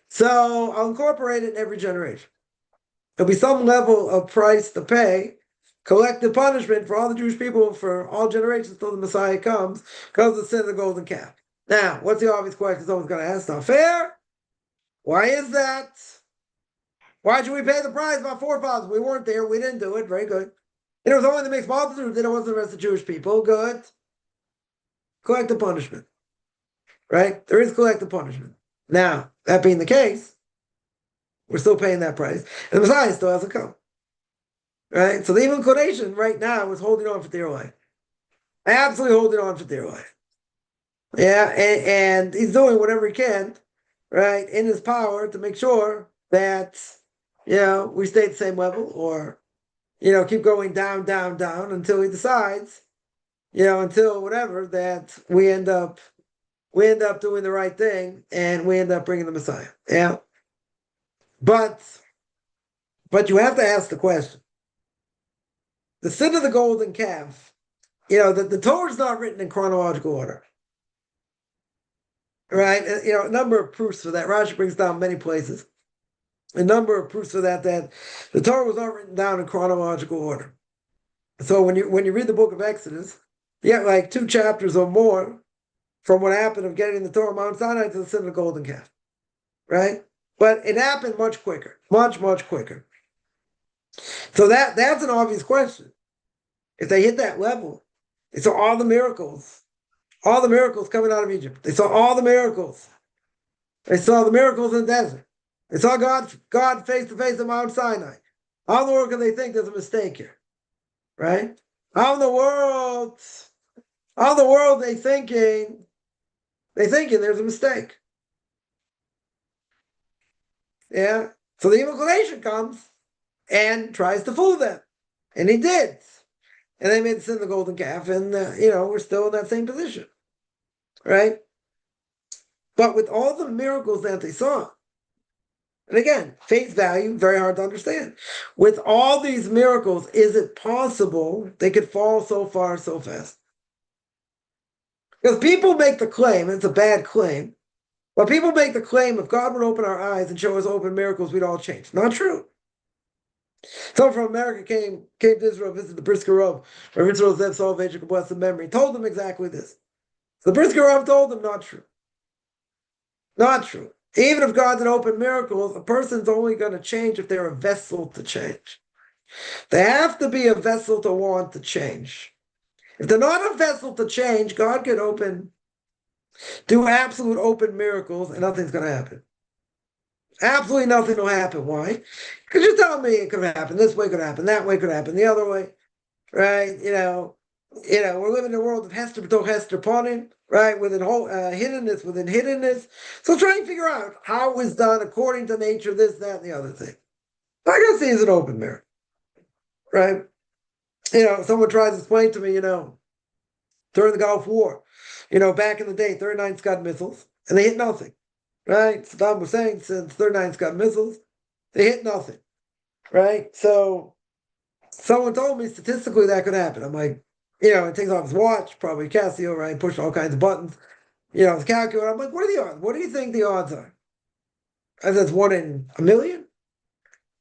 So I'll incorporate it in every generation. There'll be some level of price to pay, collective punishment for all the Jewish people for all generations until the Messiah comes, because of the sin of the golden calf. Now, what's the obvious question someone's going to ask? Not fair? Why is that? Why should we pay the price of our forefathers? We weren't there. We didn't do it. Very good. And it was only the mixed multitude. Then it wasn't the rest of the Jewish people. Good. Collective punishment. Right? There is collective punishment. Now, that being the case, we're still paying that price. And the Messiah still hasn't come. Right? So the evil inclination right now is holding on for dear life. Absolutely holding on for dear life. Yeah, and he's doing whatever he can, right, in his power to make sure that, we stay at the same level, or, keep going down, down, down until he decides, until whatever, that we end up doing the right thing, and we end up bringing the Messiah. Yeah. But you have to ask the question. The sin of the golden calf, the Torah is not written in chronological order. Right? A number of proofs for that. Rashi brings down many places. A number of proofs for that the Torah was not written down in chronological order. So when you read the book of Exodus, you get like 2 chapters or more from what happened of getting the Torah Mount Sinai to the sin of the golden calf. Right? But it happened much quicker. Much, much quicker. So that's an obvious question. If they hit that level, they saw all the miracles coming out of Egypt. They saw all the miracles. They saw the miracles in the desert. They saw God face to face at Mount Sinai. How in the world can they think there's a mistake here? Right? How in the world they thinking there's a mistake? Yeah. So the evil inclination comes and tries to fool them. And he did. And they made the sin of the golden calf, and we're still in that same position. Right? But with all the miracles that they saw, and again, face value, very hard to understand. With all these miracles, is it possible they could fall so far so fast? Because people make the claim, and it's a bad claim, but people make the claim if God would open our eyes and show us open miracles, we'd all change. Not true. Someone from America came to Israel, visited the Brisker Rav, where Israel Zev Soloveitchik of blessed memory, told them exactly this. The Brisker Rav told them not true. Not true. Even if God's an open miracles, a person's only going to change if they're a vessel to change. They have to be a vessel to want to change. If they're not a vessel to change, God can do absolute open miracles, and nothing's going to happen. Absolutely nothing will happen. Why? Because you're telling me it could happen. This way could happen. That way could happen. The other way, right? We're living in a world of Hester B'toch Hester Ponim, right? Within hiddenness within hiddenness. So try and figure out how it was done according to nature, this, that, and the other thing. I gotta see is an open mirror, right? Someone tries to explain to me, during the Gulf War, back in the day, 39 Scud missiles, and they hit nothing, right? Saddam Hussein sends 39 Scud missiles, they hit nothing, right? So someone told me statistically that could happen. I'm like, it takes off his watch, probably Casio, right? Push all kinds of buttons, his calculator. I'm like, what are the odds? What do you think the odds are? I said, it's 1 in a million,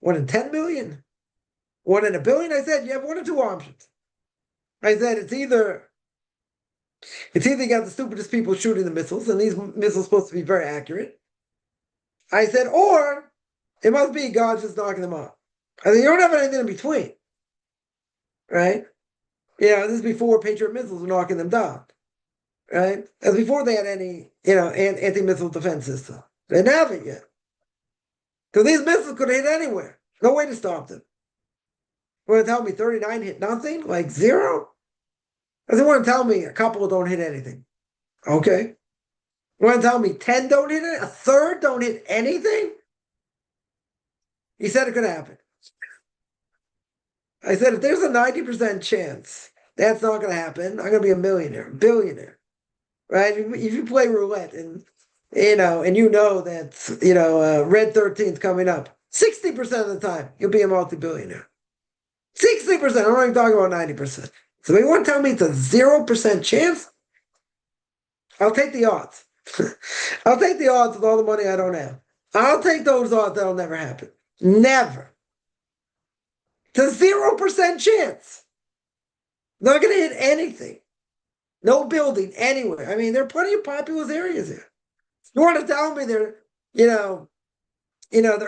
1 in 10 million, 1 in a billion. I said, you have 1 or 2 options. I said, it's either you got the stupidest people shooting the missiles, and these missiles are supposed to be very accurate. I said, or it must be God just knocking them off. I said, you don't have anything in between, right? This is before Patriot missiles were knocking them down, right? That's before they had any, anti-missile defense system. They didn't have it yet. So these missiles could hit anywhere. No way to stop them. You want to tell me 39 hit nothing? Like 0? I said, want to tell me a couple don't hit anything. Okay. You want to tell me 10 don't hit it? A third don't hit anything? He said it could happen. I said, if there's a 90% chance that's not going to happen, I'm going to be a millionaire, billionaire, right? If you play roulette and, that, red 13's coming up, 60% of the time, you'll be a multi-billionaire. 60%. I'm not even talking about 90%. So you want to tell me it's a 0% chance? I'll take the odds. I'll take the odds with all the money I don't have. I'll take those odds that'll never happen. Never. It's a 0% chance. Not going to hit anything. No building anywhere. I mean, there are plenty of populous areas here. You want to tell me they're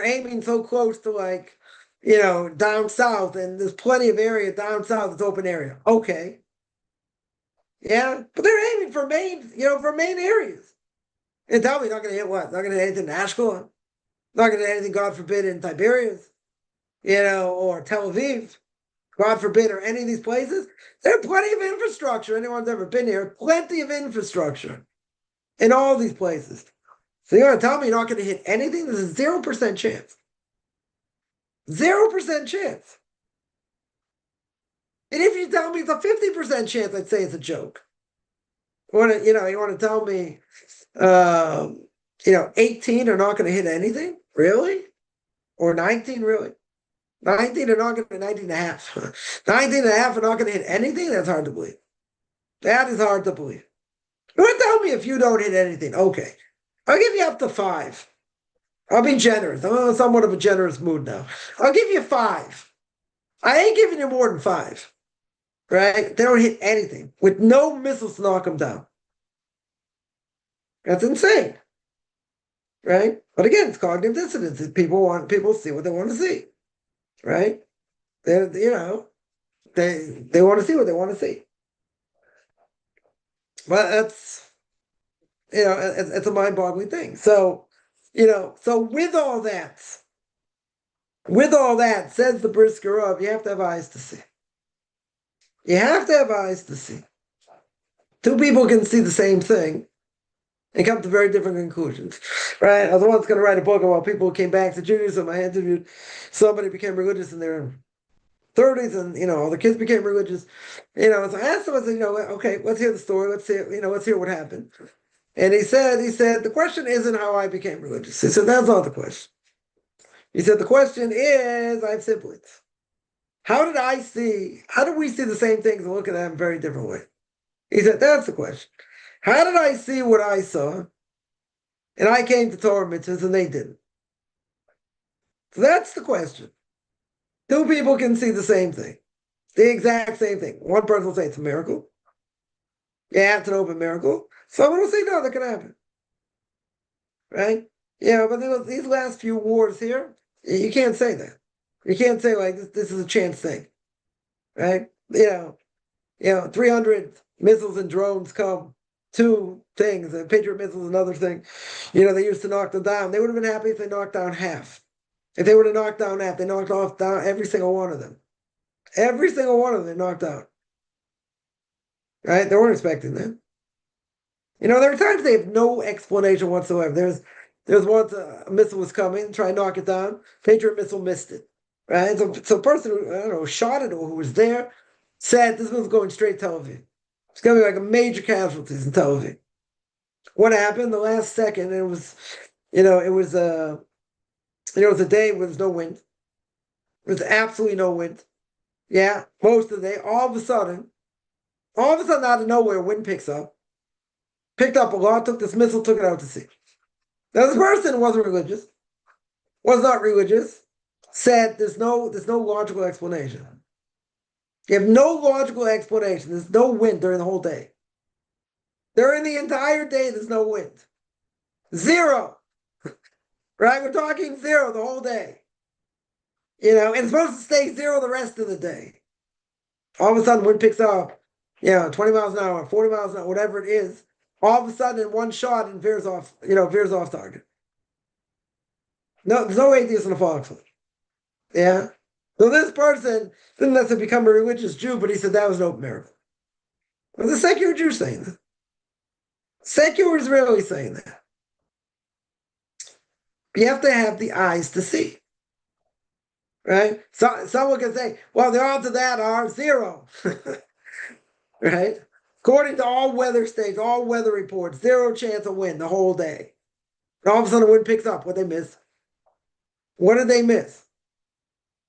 aiming so close to down south, and there's plenty of area down south that's open area. Okay. Yeah, but they're aiming for main areas. And tell me not going to hit what? Not going to hit anything in Ashkelon. Not going to hit anything, God forbid, in Tiberias, or Tel Aviv, God forbid, or any of these places. There are plenty of infrastructure. Anyone's ever been here, plenty of infrastructure in all these places. So you're going to tell me you're not going to hit anything? There's a 0% chance. 0% chance. And if you tell me it's a 50% chance, I'd say it's a joke. You want to tell me, 18 are not going to hit anything? Really? Or 19, really? 19 are not going to, 19 and a half. 19 and a half are not going to hit anything? That's hard to believe. That is hard to believe. You want to tell me if you don't hit anything? Okay. I'll give you up to 5. I'll be generous. I'm in somewhat of a generous mood now. I'll give you 5. I ain't giving you more than 5. Right? They don't hit anything with no missiles to knock them down. That's insane. Right? But again, it's cognitive dissonance. People see what they want to see. Right? They want to see what they want to see. But that's, it's a mind-boggling thing. So with all that, says the Brisker of, you have to have eyes to see. You have to have eyes to see. 2 people can see the same thing and come to very different conclusions, right? I was once going to write a book about people who came back to Judaism. I interviewed somebody who became religious in their 30s, and all the kids became religious. So I asked him, I said, okay, let's hear the story. Let's hear what happened. And he said, the question isn't how I became religious. He said, that's not the question. He said, the question is, I have siblings. How did we see the same things and look at them in a very different way? He said, that's the question. How did I see what I saw? And I came to Torah mitzvahs and they didn't. So that's the question. 2 people can see the same thing. The exact same thing. One person will say it's a miracle. Yeah, it's an open miracle. Someone will say, no, that can happen. Right? Yeah, but these last few wars here, you can't say that. You can't say like this is a chance thing, right? 300 missiles and drones come. Two things, the Patriot missiles, another thing. They used to knock them down. They would have been happy if they knocked down half. If they would have knocked down half, they knocked off down every single one of them. Every single one of them they knocked out. Right? They weren't expecting that. There are times they have no explanation whatsoever. There's once a missile was coming, try and knock it down. Patriot missile missed it. Right? So a person who, I don't know, shot it or who was there said this was going straight to Tel Aviv. It's gonna be like a major casualties in Tel Aviv. What happened? The last second, it was a day where there's no wind. There's absolutely no wind. Yeah, most of the day. All of a sudden, out of nowhere, wind picks up. Picked up a lot, took this missile, took it out to sea. Now, this person wasn't religious, was not religious, said there's no logical explanation. You have no logical explanation. There's no wind during the whole day. During the entire day, there's no wind. Zero. Right? We're talking zero the whole day. And it's supposed to stay zero the rest of the day. All of a sudden, wind picks up, 20 miles an hour, 40 miles an hour, whatever it is. All of a sudden, in one shot, and veers off target. No, there's no atheist in a falling foot. Yeah. So this person didn't necessarily become a religious Jew, but he said that was an open miracle. Well, the secular Jew saying that. Secular Israeli saying that. You have to have the eyes to see. Right? So someone can say, well, the odds of that are zero. Right? According to all weather states, all weather reports, zero chance of wind the whole day. And all of a sudden the wind picks up. What they miss? What did they miss?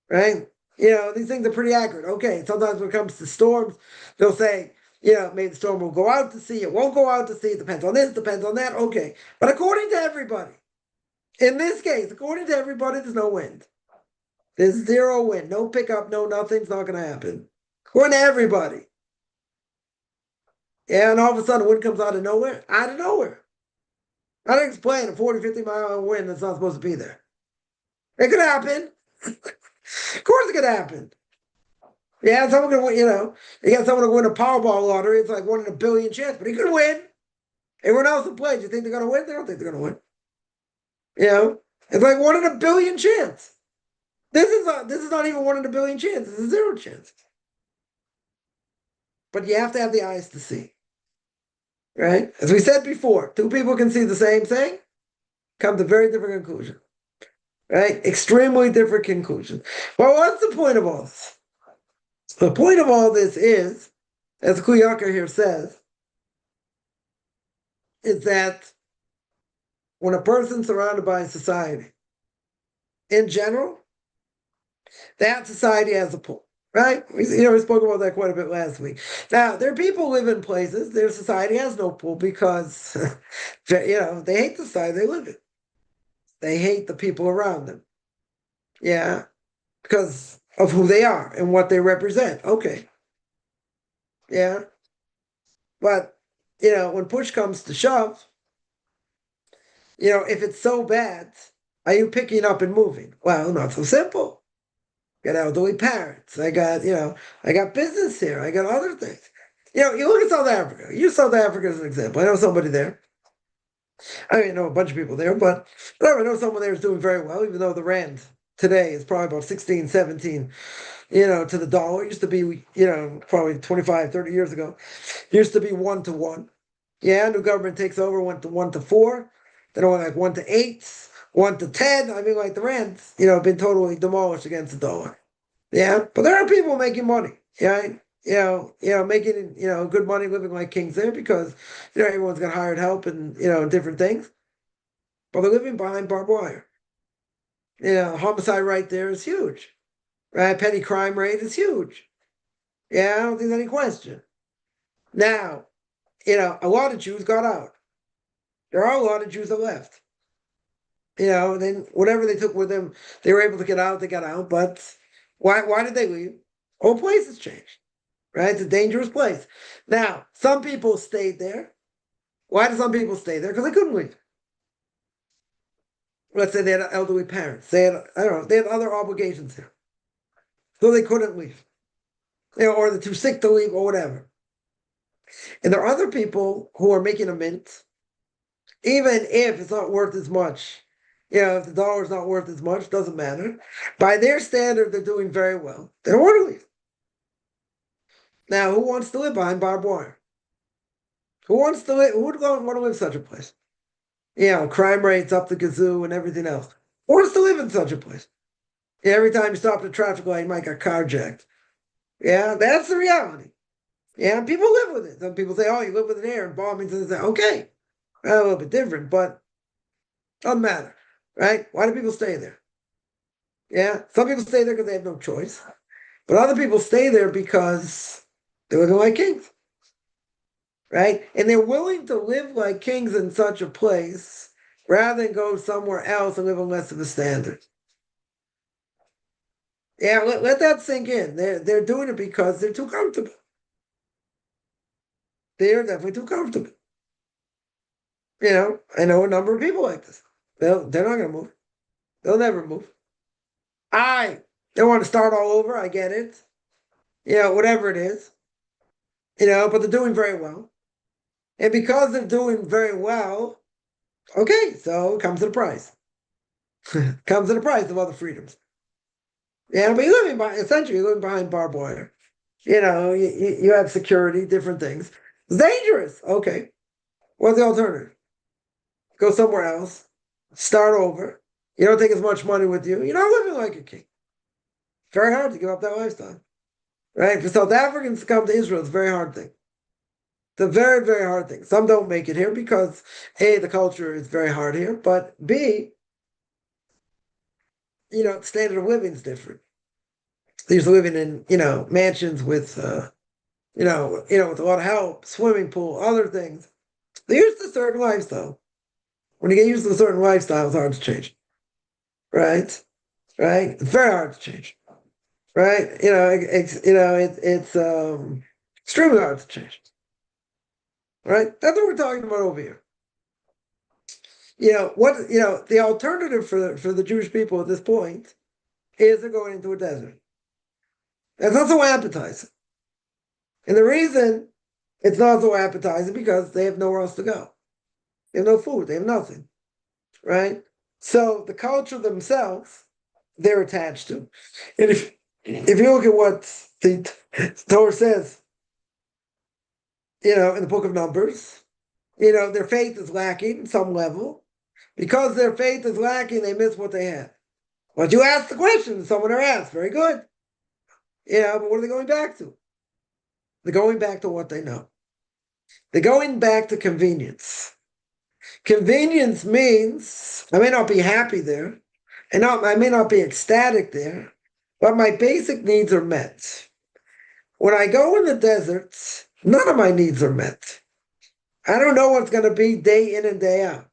Right? These things are pretty accurate. Okay, sometimes when it comes to storms, they'll say, maybe the storm will go out to sea, it won't go out to sea, it depends on this, depends on that. Okay. But according to everybody, in this case, according to everybody, there's no wind. There's zero wind, no pickup, no nothing's not going to happen. According to everybody. Yeah, and all of a sudden, wind comes out of nowhere. Out of nowhere. I don't explain a 40, 50 mile wind that's not supposed to be there. It could happen. Of course it could happen. Yeah, someone could win, you got someone to win a Powerball lottery. It's like 1 in a billion chance, but he could win. Everyone else who plays, you think they're going to win? They don't think they're going to win. It's like 1 in a billion chance. This is not even 1 in a billion chance. This is 0 chance. But you have to have the eyes to see. Right? As we said before, two people can see the same thing, come to very different conclusions. Right? Extremely different conclusions. Well, what's the point of all this? The point of all this is, as Kuyaka here says, is that when a person's surrounded by society, in general, that society has a pull. Right? We spoke about that quite a bit last week. Now, there are people who live in places their society has no pull because, they hate the society they live in. They hate the people around them. Yeah, because of who they are and what they represent. Okay. Yeah. But, when push comes to shove, if it's so bad, are you picking up and moving? Well, not so simple. I got elderly parents. I got business here. I got other things. You look at South Africa. Use South Africa as an example. I know somebody there. I know a bunch of people there, but I know someone there is doing very well, even though the rand today is probably about 16, 17, to the dollar. It used to be, probably 25, 30 years ago. It used to be 1 to 1. Yeah, new government takes over, went to 1 to 4. Then it went like 1 to 8. 1 to 10. I mean, like the rand's, been totally demolished against the dollar. Yeah, but there are people making money. Yeah, making good money, living like kings there because everyone's got hired help and different things. But they're living behind barbed wire. Homicide rate there is huge. Right, petty crime rate is huge. Yeah, I don't think there's any question. Now, a lot of Jews got out. There are a lot of Jews that left. Then whatever they took with them, they were able to get out, they got out. But why did they leave? Whole place has changed. Right? It's a dangerous place. Now, some people stayed there. Why did some people stay there? Because they couldn't leave. let's say they had elderly parents. They had, I don't know, they had other obligations here. So they couldn't leave. Or they're too sick to leave or whatever. And there are other people who are making a mint, even if it's not worth as much. If the dollar is not worth as much, doesn't matter. By their standard, they're doing very well. They don't want to leave. Now, who wants to live behind barbed wire? Who wants to live? Who would want to live in such a place? Crime rates up the kazoo and everything else. Who wants to live in such a place? Every time you stop at a traffic light, you might get carjacked. Yeah, that's the reality. Yeah, people live with it. Some people say, "Oh, you live with an air and bombings," and they say, "Okay, a little bit different, but doesn't matter, right? Why do people stay there? Yeah, some people stay there because they have no choice, but other people stay there because they're living like kings, right? And they're willing to live like kings in such a place rather than go somewhere else and live on less of a standard." Yeah, let that sink in. They're doing it because they're too comfortable. They're definitely too comfortable. I know a number of people like this. They're not going to move. They'll never move. They want to start all over. I get it. Whatever it is. But they're doing very well. And because they're doing very well, okay, so it comes at a price. Comes at a price of other freedoms. Yeah, but essentially you're living behind barbed wire. You have security, different things. It's dangerous. Okay. What's the alternative? Go somewhere else. Start over. You don't take as much money with you. You're not living like a king. It's very hard to give up that lifestyle. Right? For South Africans to come to Israel, it's a very hard thing. It's a very, very hard thing. Some don't make it here because A, the culture is very hard here, but B, standard of living is different. They're used to living in, mansions with with a lot of help, swimming pool, other things. They're used to a certain lifestyle. When you get used to a certain lifestyle, it's hard to change. Right? Right? It's very hard to change. Right? It's extremely hard to change. Right? That's what we're talking about over here. The alternative for the Jewish people at this point is they're going into a desert. That's not so appetizing. And the reason it's not so appetizing because they have nowhere else to go. They have no food, they have nothing. Right? So the culture themselves, they're attached to. And if you look at what the Torah says, in the book of Numbers, their faith is lacking at some level. Because their faith is lacking, they miss what they have. But you ask the question, someone asked, very good. But what are they going back to? They're going back to what they know. They're going back to convenience. Convenience means I may not be happy there, and I may not be ecstatic there, but my basic needs are met. When I go in the desert, none of my needs are met. I don't know what's going to be day in and day out.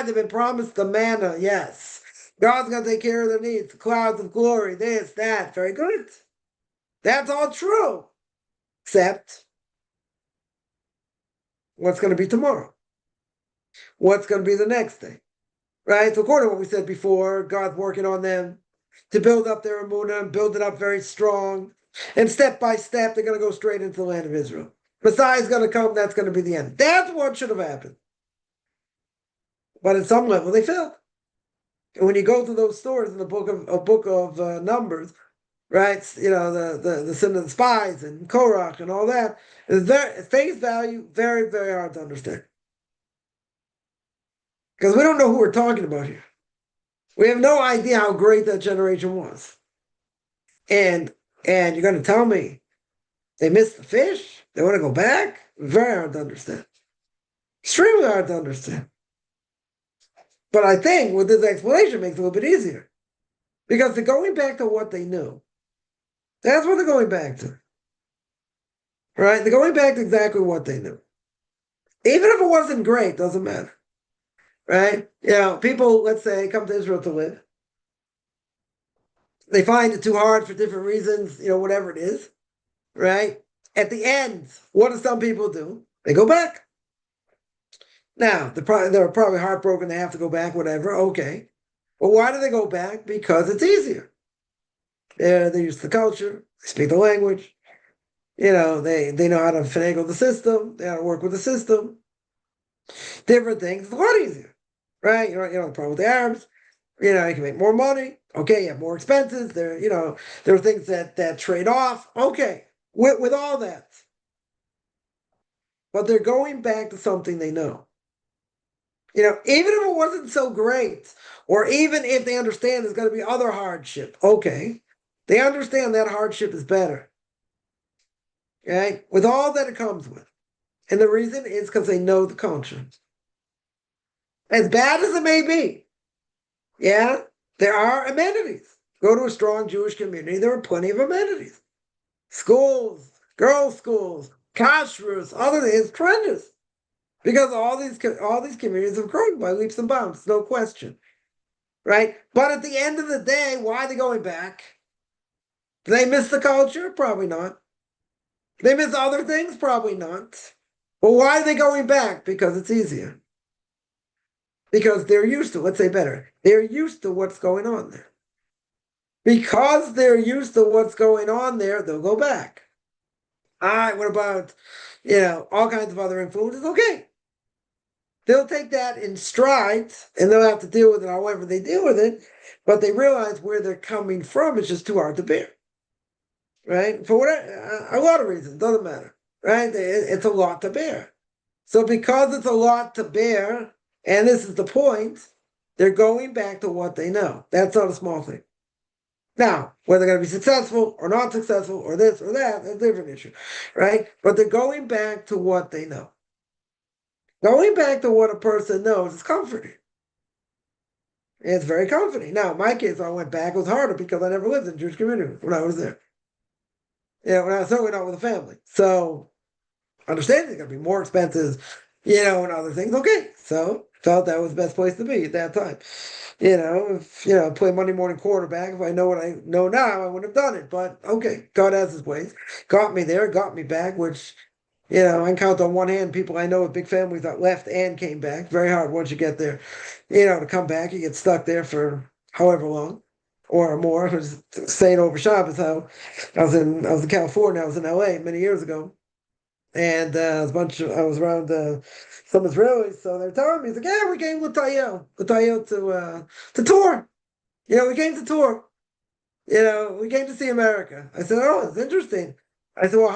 They've been promised the manna, yes. God's going to take care of their needs, the clouds of glory, this, that, very good. That's all true. Except, what's going to be tomorrow? What's going to be the next day? Right? So according to what we said before, God's working on them to build up their emunah, build it up very strong. And step by step, they're going to go straight into the land of Israel. Messiah's going to come, that's going to be the end. That's what should have happened. But at some level, they failed. And when you go through those stories in the book of Numbers, right? The sin of the spies and Korach and all that, is very face value, very, very hard to understand. Because we don't know who we're talking about here. We have no idea how great that generation was. And you're going to tell me they missed the fish? They want to go back? Very hard to understand. Extremely hard to understand. But I think with this explanation makes it a little bit easier. Because they're going back to what they knew. That's what they're going back to. Right? They're going back to exactly what they knew. Even if it wasn't great, doesn't matter. Right? People, let's say, come to Israel to live. They find it too hard for different reasons, whatever it is. Right? At the end, what do some people do? They go back. Now, they're probably heartbroken they have to go back, whatever. Okay. Well, why do they go back? Because it's easier. They're used to the culture, they speak the language, they know how to finagle the system, they know how to work with the system, different things. It's a lot easier, right? The problem with the Arabs, you can make more money. Okay, you have more expenses. There are things that trade off. Okay, with all that. But they're going back to something they know. Even if it wasn't so great, or even if they understand there's going to be other hardship, okay, they understand that hardship is better, okay, with all that it comes with. And the reason is because they know the culture. As bad as it may be, yeah, there are amenities. Go to a strong Jewish community, there are plenty of amenities. Schools, girls' schools, kashrus, other things, it's tremendous. Because all these communities have grown by leaps and bounds, no question. Right? But at the end of the day, why are they going back? Do they miss the culture? Probably not. Do they miss other things? Probably not. Well, why are they going back? Because it's easier. Because they're used to, let's say better, they're used to what's going on there. Because they're used to what's going on there, they'll go back. All right, what about, all kinds of other influences? Okay. They'll take that in stride and they'll have to deal with it however they deal with it, but they realize where they're coming from is just too hard to bear. Right? For a lot of reasons, doesn't matter. Right? It's a lot to bear. So because it's a lot to bear, and this is the point, they're going back to what they know. That's not a small thing. Now, whether they're going to be successful or not successful or this or that, that's a different issue. Right? But they're going back to what they know. Going back to what a person knows is comforting. It's very comforting. Now, in my case, when I went back, it was harder because I never lived in a Jewish community when I was there. When I was certainly not with a family. So, understanding it's going to be more expenses, and other things. Okay. So, felt that was the best place to be at that time. Play Monday morning quarterback. If I know what I know now, I would have done it. But okay, God has his ways. Got me there, got me back, which I can count on one hand people I know with big families that left and came back. Very hard once you get there, to come back. You get stuck there for however long or more. I was saying over Shabbos how I was in California. I was in LA many years ago, and I was around some Israelis. So they're telling me, it's like, yeah, we came with Tayo to tour. We came to tour. We came to see America. I said, oh, it's interesting. I said, well,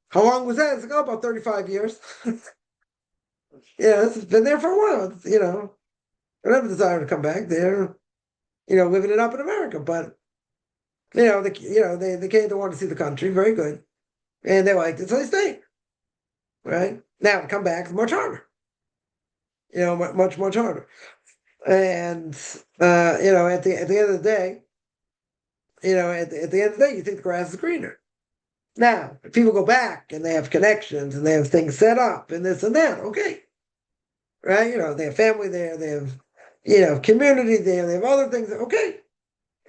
how long was that? It's like, oh, about 35 years. Yeah, it's been there for a while. I never decided to come back there, living it up in America. But, they came to want to see the country. Very good. And they liked it, so they stayed. Right? Now to come back is much harder. Much, much harder. And, at the end of the day, at the end of the day, you think the grass is greener. Now, if people go back and they have connections and they have things set up and this and that, okay. Right? They have family there, they have, community there, they have other things, okay.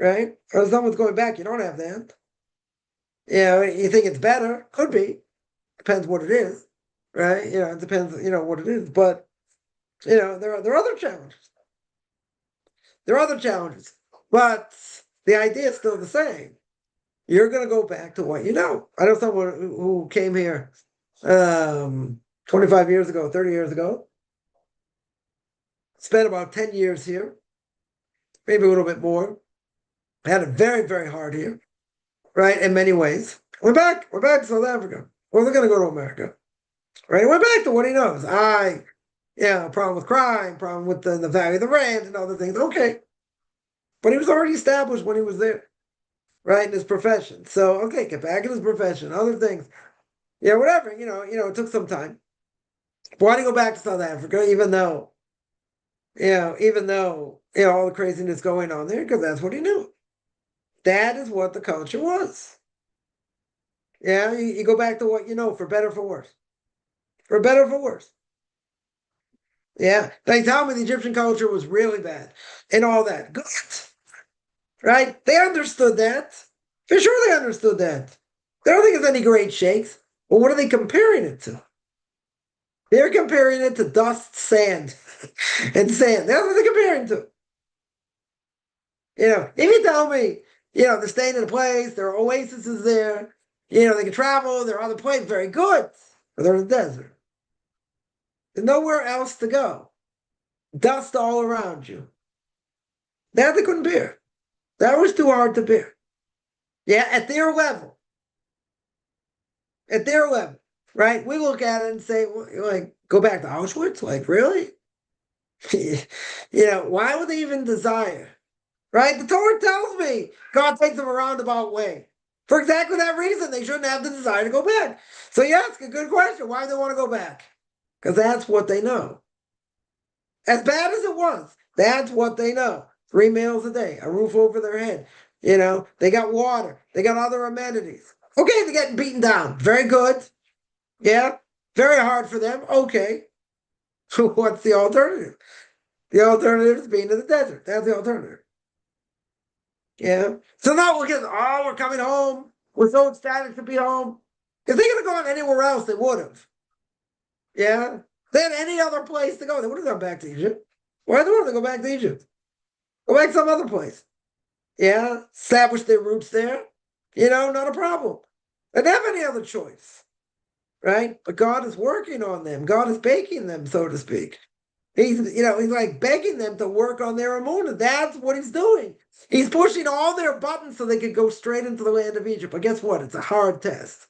Right? Or if someone's going back, you don't have that. You think it's better, could be. Depends what it is. Right? It depends, what it is. But, there are other challenges. There are other challenges. But the idea is still the same. You're going to go back to what you know. I know someone who came here 25 years ago, 30 years ago, spent about 10 years here, maybe a little bit more, had it very, very hard here, right, in many ways. We're back to South Africa. Well, they're going to go to America, right? We're back to what he knows. Problem with crime, problem with the value of the rand and other things. Okay. But he was already established when he was there. Right, in his profession. So, okay, get back in his profession, other things. Yeah, whatever, it took some time. Why did he go back to South Africa, even though, all the craziness going on there? Because that's what he knew. That is what the culture was. Yeah, you go back to what you know, for better, for worse. For better, for worse. Yeah, they tell me the Egyptian culture was really bad and all that. Good. Right? They understood that. For sure they understood that. They don't think it's any great shakes. Well, what are they comparing it to? They're comparing it to dust, sand, and sand. That's what they're comparing to. If you tell me, they're staying in a place, there are oases there, they can travel, there are other places, very good. But they're in the desert. There's nowhere else to go. Dust all around you. That they couldn't bear. That was too hard to bear. Yeah, at their level. At their level, right? We look at it and say, like, go back to Auschwitz? Like, really? Why would they even desire? Right? The Torah tells me God takes them a roundabout way. For exactly that reason, they shouldn't have the desire to go back. So you ask a good question. Why do they want to go back? Because that's what they know. As bad as it was, that's what they know. 3 meals a day, a roof over their head. They got water. They got other amenities. Okay, they're getting beaten down. Very good. Yeah. Very hard for them. Okay. So what's the alternative? The alternative is being in the desert. That's the alternative. Yeah. So now we're coming home. We're so ecstatic to be home. If they could have gone anywhere else, they would have. Yeah. If they had any other place to go, they would have gone back to Egypt. Why do they want to go back to Egypt? Go back to some other place. Yeah. Establish their roots there. Not a problem. They didn't have any other choice. Right? But God is working on them. God is baking them, so to speak. He's like begging them to work on their emunah. That's what he's doing. He's pushing all their buttons so they could go straight into the land of Egypt. But guess what? It's a hard test.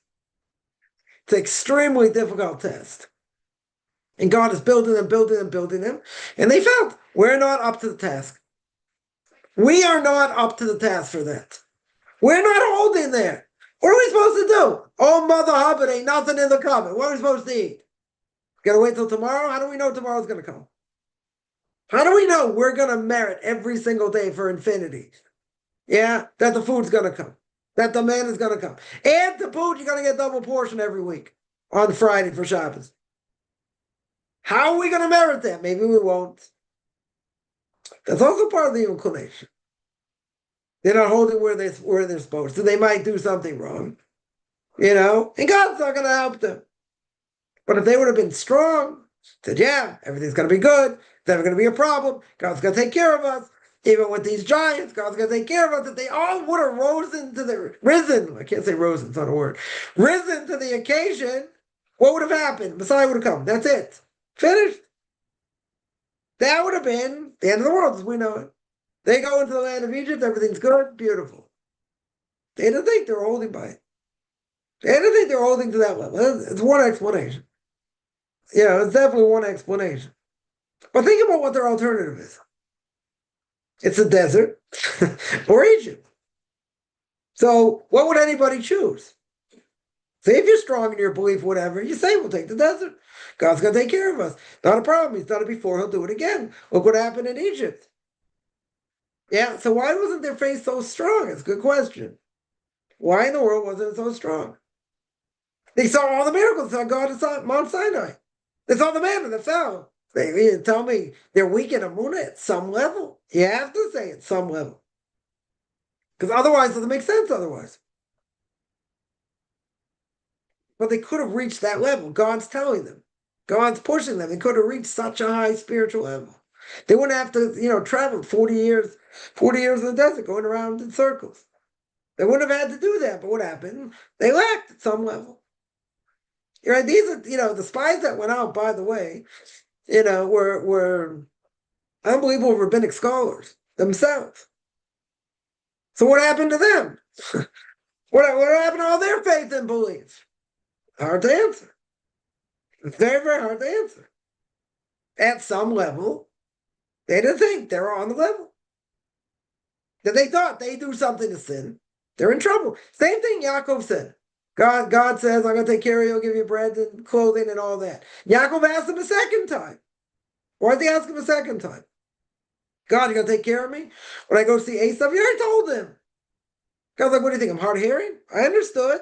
It's an extremely difficult test. And God is building them, building them, building them. And they felt, we're not up to the task. We are not up to the task for that. We're not holding there. What are we supposed to do? Oh, Mother Hubbard, ain't nothing in the cupboard. What are we supposed to eat? Gotta wait till tomorrow? How do we know tomorrow's going to come? How do we know we're going to merit every single day for infinity? Yeah, that the food's going to come, that the man is going to come. And the food, you're going to get double portion every week on Friday for Shabbos. How are we going to merit that? Maybe we won't. That's also part of the inclination. They're not holding where they're supposed to. They might do something wrong, and God's not going to help them. But if they would have been strong, said, yeah, everything's going to be good. It's never going to be a problem. God's going to take care of us. Even with these giants, God's going to take care of us. If they all would have risen, I can't say risen, it's not a word, risen to the occasion, what would have happened? Messiah would have come. That's it. Finished. That would have been the end of the world as we know it. They go into the land of Egypt, everything's good, beautiful. They didn't think they were holding by it. They didn't think they were holding to that level. It's one explanation. Yeah, it's definitely one explanation. But think about what their alternative is. It's a desert or Egypt. So what would anybody choose? Say if you're strong in your belief, whatever, you say, we'll take the desert. God's going to take care of us. Not a problem. He's done it before. He'll do it again. Look what happened in Egypt. Yeah, so why wasn't their faith so strong? It's a good question. Why in the world wasn't it so strong? They saw all the miracles. They saw God at Mount Sinai. They saw the manna that fell. They tell me they're weak in emunah at some level. You have to say at some level. Because otherwise, it doesn't make sense otherwise. But they could have reached that level. God's telling them. God's pushing them. They could have reached such a high spiritual level. They wouldn't have to, travel 40 years in the desert, going around in circles. They wouldn't have had to do that. But what happened? They lacked at some level. Right? These are, the spies that went out, by the way, were unbelievable rabbinic scholars themselves. So what happened to them? What happened to all their faith and belief? Hard to answer. It's very, very hard to answer. At some level, they didn't think they were on the level. That they thought they do something to sin, they're in trouble. Same thing Yaakov said. God says, I'm going to take care of you, I'll give you bread and clothing and all that. Yaakov asked him a second time. Why did he ask him a second time? God, you going to take care of me? When I go see Esav, you already told him. God's like, what do you think? I'm hard of hearing? I understood.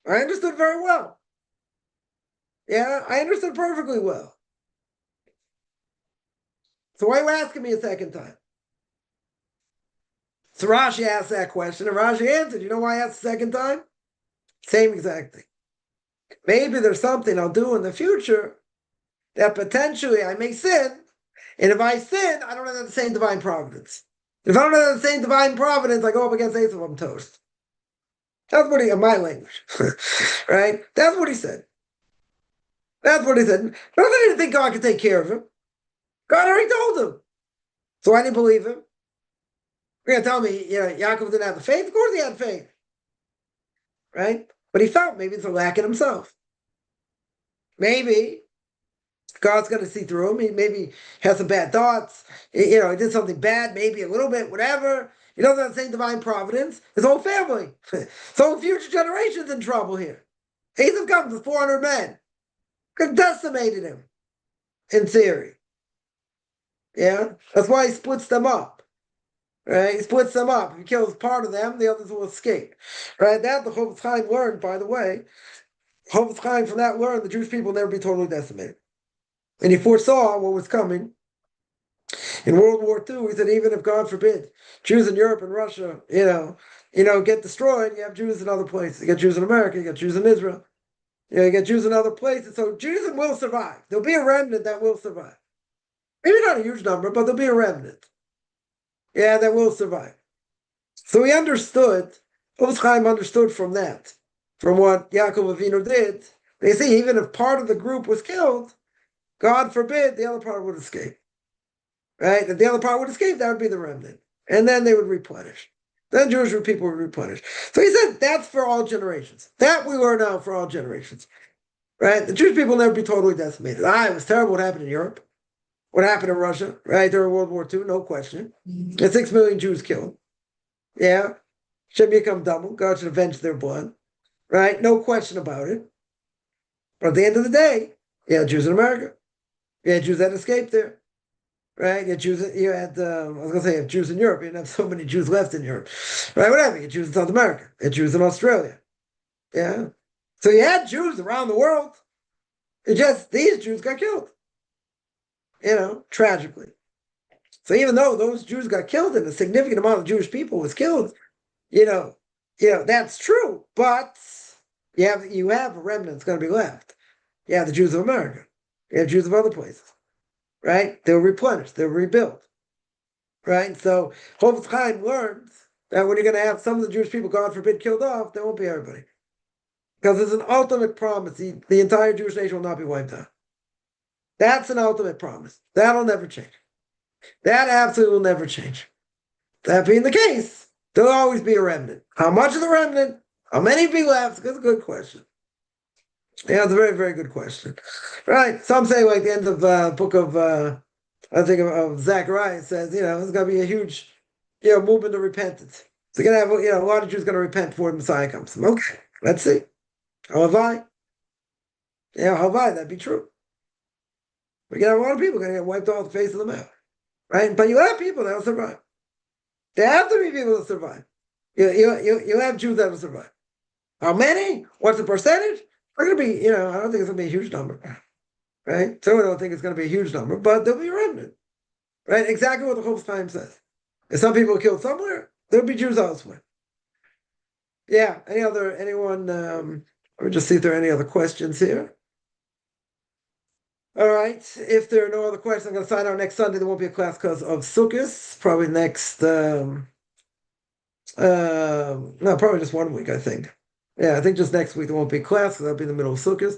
I understood very well. Yeah, I understood perfectly well. So why are you asking me a second time? So Rashi asked that question, and Rashi answered, you know why I asked the second time? Same exact thing. Maybe there's something I'll do in the future that potentially I may sin, and if I sin, I don't have the same divine providence. If I don't have the same divine providence, I go up against Esau, I'm toast. That's what in my language, right? That's what he said. That's what he said. Not that he didn't think God could take care of him. God already told him. So I didn't believe him. You're going to tell me, Yaakov didn't have the faith? Of course he had faith. Right? But he felt maybe it's a lack in himself. Maybe God's going to see through him. He maybe has some bad thoughts. He did something bad, maybe a little bit, whatever. He doesn't have the same divine providence. His whole family. So future generations in trouble here. Esau comes with 400 men. Could have decimated him, in theory. Yeah? That's why he splits them up. Right? He splits them up. If he kills part of them, the others will escape. Right? That the Chofetz Chaim learned, by the way. Chofetz Chaim from that learned the Jewish people will never be totally decimated. And he foresaw what was coming. In World War II, he said, even if, God forbid, Jews in Europe and Russia, get destroyed, you have Jews in other places. You got Jews in America, you got Jews in Israel. You got Jews in other places. So Judaism will survive. There'll be a remnant that will survive. Maybe not a huge number, but there'll be a remnant. Yeah, that will survive. So he understood, Chofetz Chaim understood from that, from what Yaakov Avinu did. They see, even if part of the group was killed, God forbid, the other part would escape. Right? If the other part would escape, that would be the remnant. And then they would replenish. Then Jewish people would replenish. So he said, that's for all generations. That we learn now for all generations. Right? The Jewish people will never be totally decimated. It was terrible what happened in Europe. What happened in Russia, right, during World War II, no question. And 6 million Jews killed. Yeah. Should become double. God should avenge their blood. Right? No question about it. But at the end of the day, you had Jews in America. You had Jews that escaped there. Right? You had Jews, I was going to say, you have Jews in Europe. You didn't have so many Jews left in Europe. Right? Whatever. You had Jews in South America. You had Jews in Australia. Yeah. So you had Jews around the world. It just, these Jews got killed. Tragically. So even though those Jews got killed and a significant amount of Jewish people was killed, that's true. But you have a remnant that's going to be left. You have the Jews of America. You have Jews of other places. Right? They'll replenish. They'll rebuild. Right? So Chofetz Chaim learns that when you're going to have some of the Jewish people, God forbid, killed off, there won't be everybody. Because there's an ultimate promise. The entire Jewish nation will not be wiped out. That's an ultimate promise. That'll never change. That absolutely will never change. That being the case, there'll always be a remnant. How much of the remnant? How many be left? That's a good question. Yeah, it's a very, very good question. Right. Some say like the end of book of I think of Zechariah says, there's gonna be a huge, movement of repentance. So you're gonna have a lot of Jews gonna repent before the Messiah comes. Okay, let's see. Halavai. Yeah, halavai, that'd be true. We're gonna have a lot of people gonna get wiped off the face of the map. Right? But you have people that'll survive. There have to be people that survive. You have Jews that will survive. How many? What's the percentage? They're going to be, I don't think it's going to be a huge number. Right? So I don't think it's going to be a huge number, but there'll be a remnant. Right? Exactly what the Chofetz Chaim says. If some people are killed somewhere, there'll be Jews elsewhere. Yeah. Anyone, let me just see if there are any other questions here. All right. If there are no other questions, I'm going to sign out next Sunday. There won't be a class because of Sukkot. Probably next, no, probably just 1 week, I think. Yeah, I think just next week there won't be a class because that'll be in the middle of Sukkot.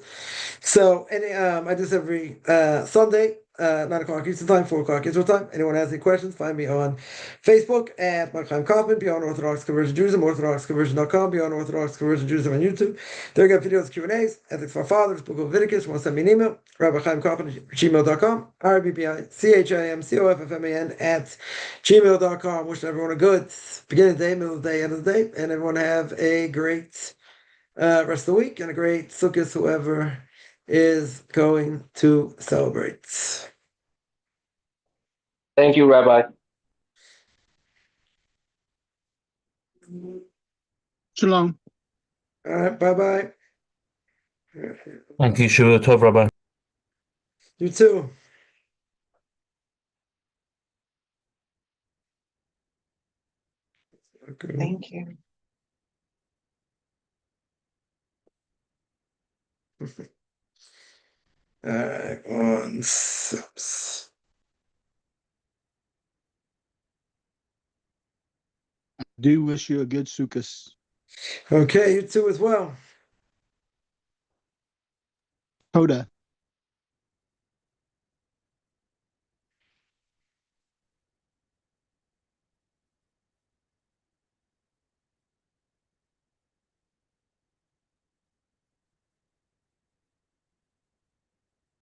So, I do this every Sunday, 9 o'clock Eastern Time, 4 o'clock Israel Time. Anyone has any questions, find me on Facebook at Mark Chaim Kaufman, Beyond Orthodox Conversion Judaism, orthodoxconversion.com, Beyond Orthodox Conversion Judaism on YouTube. There you got videos, Q&As, Ethics for Fathers, Book of Leviticus. Want to send me an email, rabbichaimkaufman@gmail.com, RBBICHIMCOFFMAN at gmail.com. Wishing everyone a good beginning of the day, middle of the day, end of the day, and everyone have a great rest of the week and a great Sukkot, whoever is going to celebrate. Thank you, Rabbi. Shalom. All right, bye-bye. Thank you, Shavua Tov, Rabbi. You too. Okay. Thank you. All right, one subs. Do wish you a good Sukkot. Okay, you too as well. Toda.